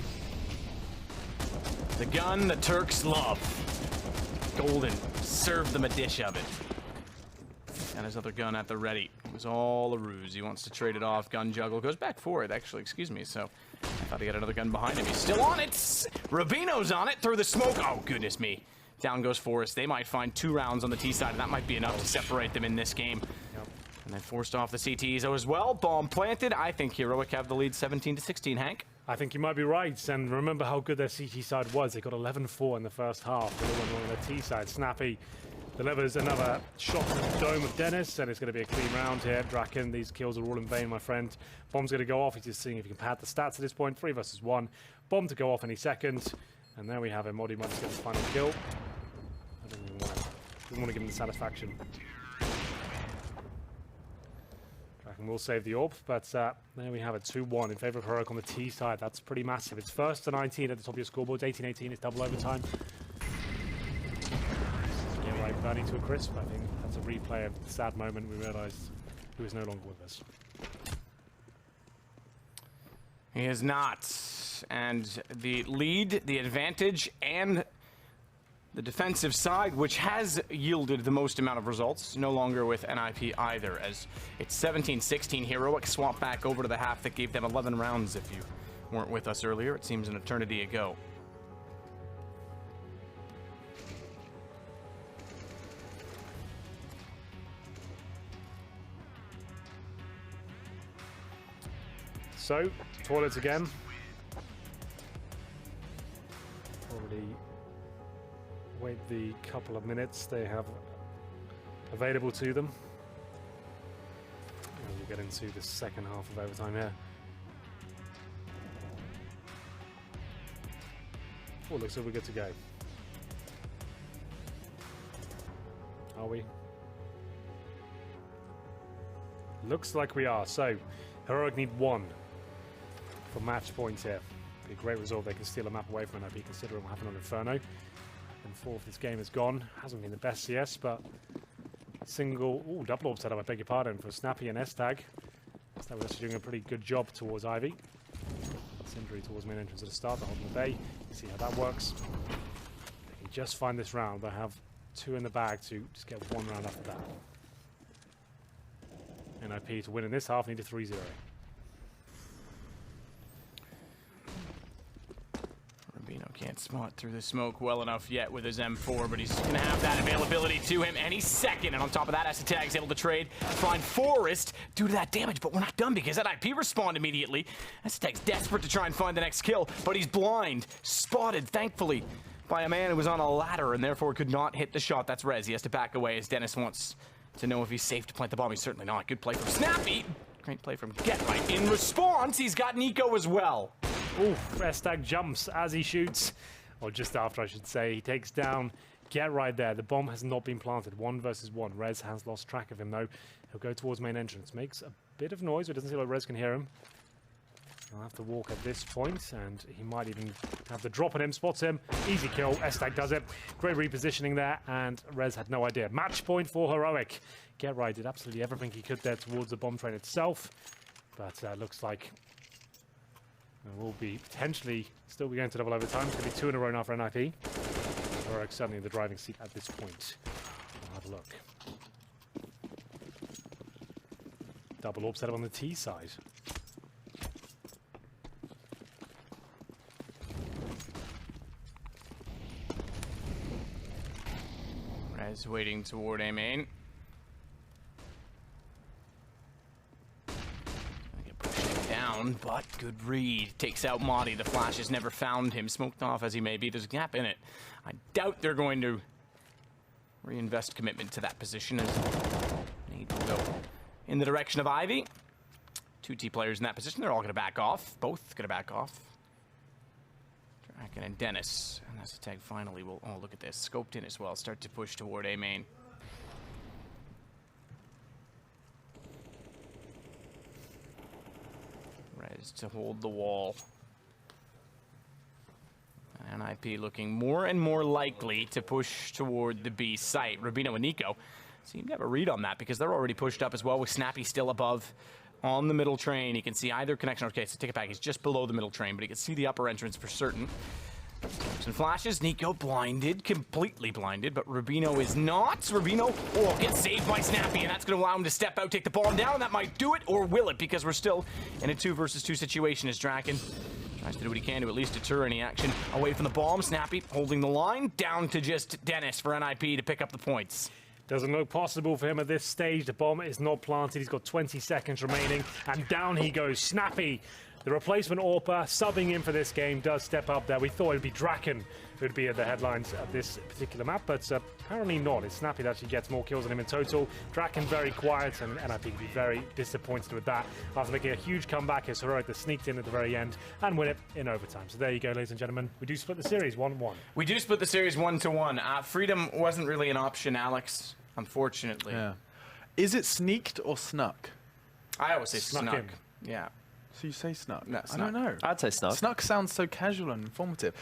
The gun the Turks love. Golden served them a dish of it. And his other gun at the ready. It was all a ruse. He wants to trade it off. Gun juggle. Goes back for it, actually. Excuse me. So I thought he had another gun behind him. He's still on it. Rubino's on it through the smoke. Oh, goodness me. Down goes Forrest. They might find 2 rounds on the T side, and that might be enough to separate them in this game. And they forced off the CTs as well. Bomb planted. I think Heroic have the lead 17-16, Hank. I think you might be right, and remember how good their CT side was. They got 11-4 in the first half. They went on their T side. Snappy delivers another shot to the dome of Dennis, and it's going to be a clean round here. Draken, these kills are all in vain, my friend. Bomb's going to go off. He's just seeing if he can pad the stats at this point. 3 versus 1. Bomb to go off any second. And there we have him. Modi might just get his final kill. I don't even want to give him the satisfaction. Draken will save the AWP, but there we have it. 2-1 in favor of Heroic on the T side. That's pretty massive. It's first to 19 at the top of your scoreboard. 18-18 is double overtime. Get Right burning to a crisp. I think that's a replay of the sad moment we realised he was no longer with us. He is not. And the lead, the advantage, and the defensive side, which has yielded the most amount of results, no longer with NIP either, as it's 17-16. Heroic swap back over to the half that gave them 11 rounds. If you weren't with us earlier, it seems an eternity ago. So, toilets again. Already wait the couple of minutes they have available to them. And we'll get into the second half of overtime here. Oh, looks like we're good to go. Are we? Looks like we are. So, Heroic need 1 for match points here. Be a great result. They can steal a map away from NIP, considering what happened on Inferno. And 4th, this game is gone. Hasn't been the best CS, but single... Ooh, double AWP setup, I beg your pardon, for Snappy and S-Tag. So we're actually doing a pretty good job towards Ivy. Sindri towards main entrance at the start, they're holding the bay. You see how that works. They can just find this round. They have 2 in the bag to just get 1 round after that. NIP to win in this half need a 3-0. Rubino can't spot through the smoke well enough yet with his M4, but he's going to have that availability to him any second. And on top of that, S-Tag's able to trade, find Forrest due to that damage, but we're not done because NIP respawned immediately. S-Tag's desperate to try and find the next kill, but he's blind, spotted, thankfully, by a man who was on a ladder and therefore could not hit the shot. That's Rez. He has to back away as Dennis wants to know if he's safe to plant the bomb. He's certainly not. Good play from Snappy. Great play from Get Right. In response, he's got Nico as well. Oof, S-Tag jumps as he shoots. Or just after, I should say. He takes down Get Right there. The bomb has not been planted. 1 versus 1. Rez has lost track of him, though. He'll go towards main entrance. Makes a bit of noise, but it doesn't seem like Rez can hear him. He'll have to walk at this point, and he might even have the drop on him. Spots him. Easy kill. S-Tag does it. Great repositioning there, and Rez had no idea. Match point for Heroic. Get Right did absolutely everything he could there towards the bomb train itself, but looks like we'll be potentially still be going to double overtime. It's going to be 2 in a row now for NIP. Heroic certainly in the driving seat at this point. We'll have a look. Double AWP setup on the T side. Rez waiting toward A main. Get pushed down, but good read. Takes out Madi. The flash has never found him. Smoked off as he may be. There's a gap in it. I doubt they're going to reinvest commitment to that position as need to go in the direction of Ivy. 2 T players in that position. They're all going to back off. Both going to back off. Draken and Dennis. And that's the tag finally. We'll, oh, look at this. Scoped in as well. Start to push toward A main. Rez to hold the wall. NIP looking more and more likely to push toward the B site. Rubino and Nico seem to have a read on that because they're already pushed up as well with Snappy still above on the middle train. You can see either connection. Okay, so Ticket Pack is just below the middle train, but you can see the upper entrance for certain. Some flashes. Nico blinded, completely blinded, but Rubino is not. Rubino gets saved by Snappy, and that's going to allow him to step out, take the bomb down. That might do it, or will it? Because we're still in a 2 versus 2 situation as Draken tries to do what he can to at least deter any action away from the bomb. Snappy holding the line, down to just Dennis for NIP to pick up the points. Doesn't look possible for him at this stage. The bomb is not planted. He's got 20 seconds remaining, and down he goes. Snappy, the replacement AWPer, subbing in for this game, does step up there. We thought it would be Draken who'd be at the headlines of this particular map, but apparently not. It's Snappy that actually gets more kills than him in total. Draken very quiet, and I think he'd be very disappointed with that after making a huge comeback as Heroic that sneaked in at the very end and win it in overtime. So there you go, ladies and gentlemen. We do split the series 1-1. We do split the series 1-1. Freedom wasn't really an option, Alex, unfortunately. Yeah. Is it sneaked or snuck? I always say snuck. in. Yeah. So you say snuck? No, I snuck. don't know. I'd say snuck. Snuck sounds so casual and informative.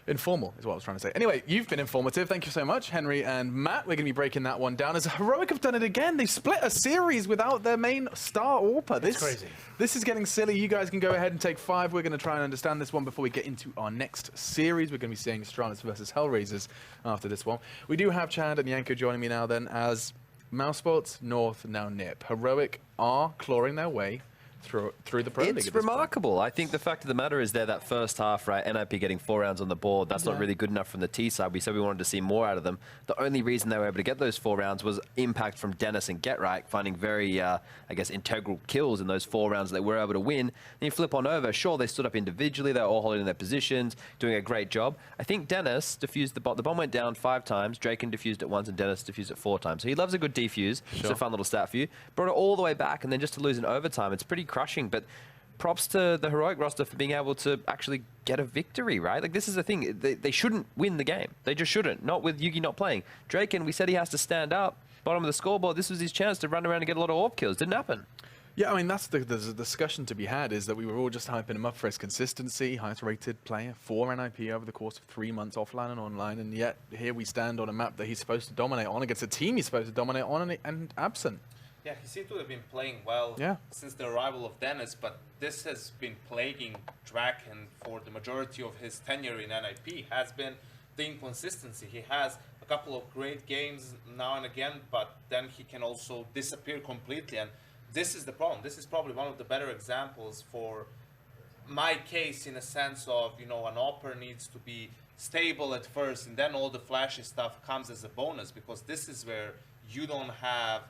Informal is what I was trying to say. Anyway, you've been informative. Thank you so much, Henry and Matt. We're going to be breaking that one down. As Heroic have done it again. They split a series without their main star AWPer. That's crazy. This is getting silly. You guys can go ahead and take 5. We're going to try and understand this one before we get into our next series. We're going to be seeing Astralis versus Hellraisers after this one. We do have Chad and Yanko joining me now then as Mousesports, North, now Nip. Heroic are clawing their way through the Pro League. It's remarkable. I think the fact of the matter is that first half, right, NIP getting 4 rounds on the board, that's not really good enough from the T side. We said we wanted to see more out of them. The only reason they were able to get those 4 rounds was impact from Dennis and GetRight, finding very, I guess, integral kills in those 4 rounds that they were able to win. Then you flip on over. Sure, they stood up individually. They were all holding their positions, doing a great job. I think Dennis defused the bomb. The bomb went down 5 times. Draken defused it once, and Dennis defused it 4 times. So he loves a good defuse. Sure. It's a fun little stat for you. Brought it all the way back, and then just to lose in overtime, it's pretty crushing. But props to the Heroic roster for being able to actually get a victory, right? Like, this is the thing. They shouldn't win the game. They just shouldn't. Not with Yugi not playing. Draken, we said he has to stand up. Bottom of the scoreboard, this was his chance to run around and get a lot of AWP kills. Didn't happen. Yeah, I mean, that's the discussion to be had, is that we were all just hyping him up for his consistency, highest rated player for NIP over the course of 3 months offline and online, and yet here we stand on a map that he's supposed to dominate on against a team he's supposed to dominate on and absent. Yeah, he seemed to have been playing well since the arrival of Dennis, but this has been plaguing Draken for the majority of his tenure in NIP, has been the inconsistency. He has a couple of great games now and again, but then he can also disappear completely, and this is the problem. This is probably one of the better examples for my case, in a sense of, you know, an AWPer needs to be stable at first, and then all the flashy stuff comes as a bonus, because this is where you don't have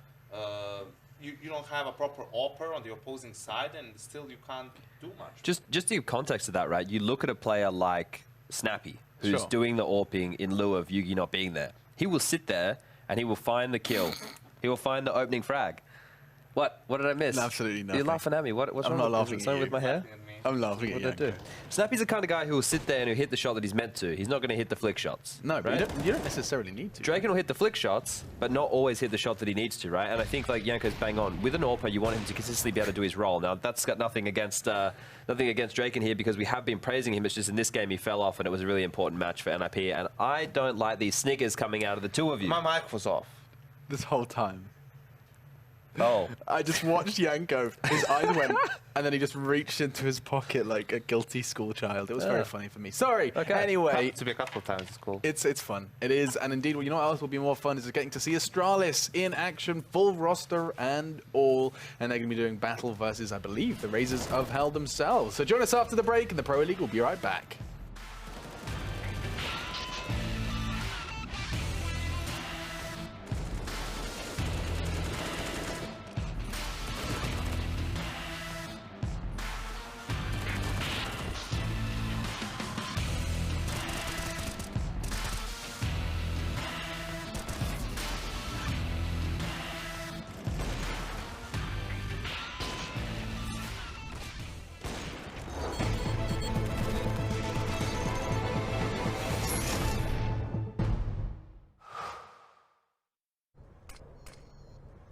you don't have a proper AWPer on the opposing side, and still you can't do much. Just to give context to that, right? You look at a player like Snappy, who's doing the AWPing in lieu of Yugi not being there. He will sit there and he will find the kill. He will find the opening frag. What did I miss? Absolutely nothing. You're laughing at me. What's wrong? I'm not laughing at you. with my hair? I'm laughing at What you. did I do? Snappy's the kind of guy who will sit there and he'll hit the shot that he's meant to. He's not going to hit the flick shots. No, but right? you don't necessarily need to. Draken will hit the flick shots, but not always hit the shot that he needs to, right? And I think, like Yanko's bang on, with an AWPer, you want him to consistently be able to do his role. Now, that's got nothing against Draken here, because we have been praising him. It's just in this game he fell off, and it was a really important match for NIP. And I don't like these snickers coming out of the two of you. My mic was off. This whole time. Oh. I just watched Yanko. His eyes went, and then he just reached into his pocket like a guilty schoolchild. It was very funny for me. Sorry. Okay. Anyway, To be a couple of times, it's cool. it's fun. It is, and indeed, well, you know what else will be more fun is getting to see Astralis in action, full roster and all, and they're going to be doing battle versus, I believe, the Razors of Hell themselves. So join us after the break, and the Pro League will be right back.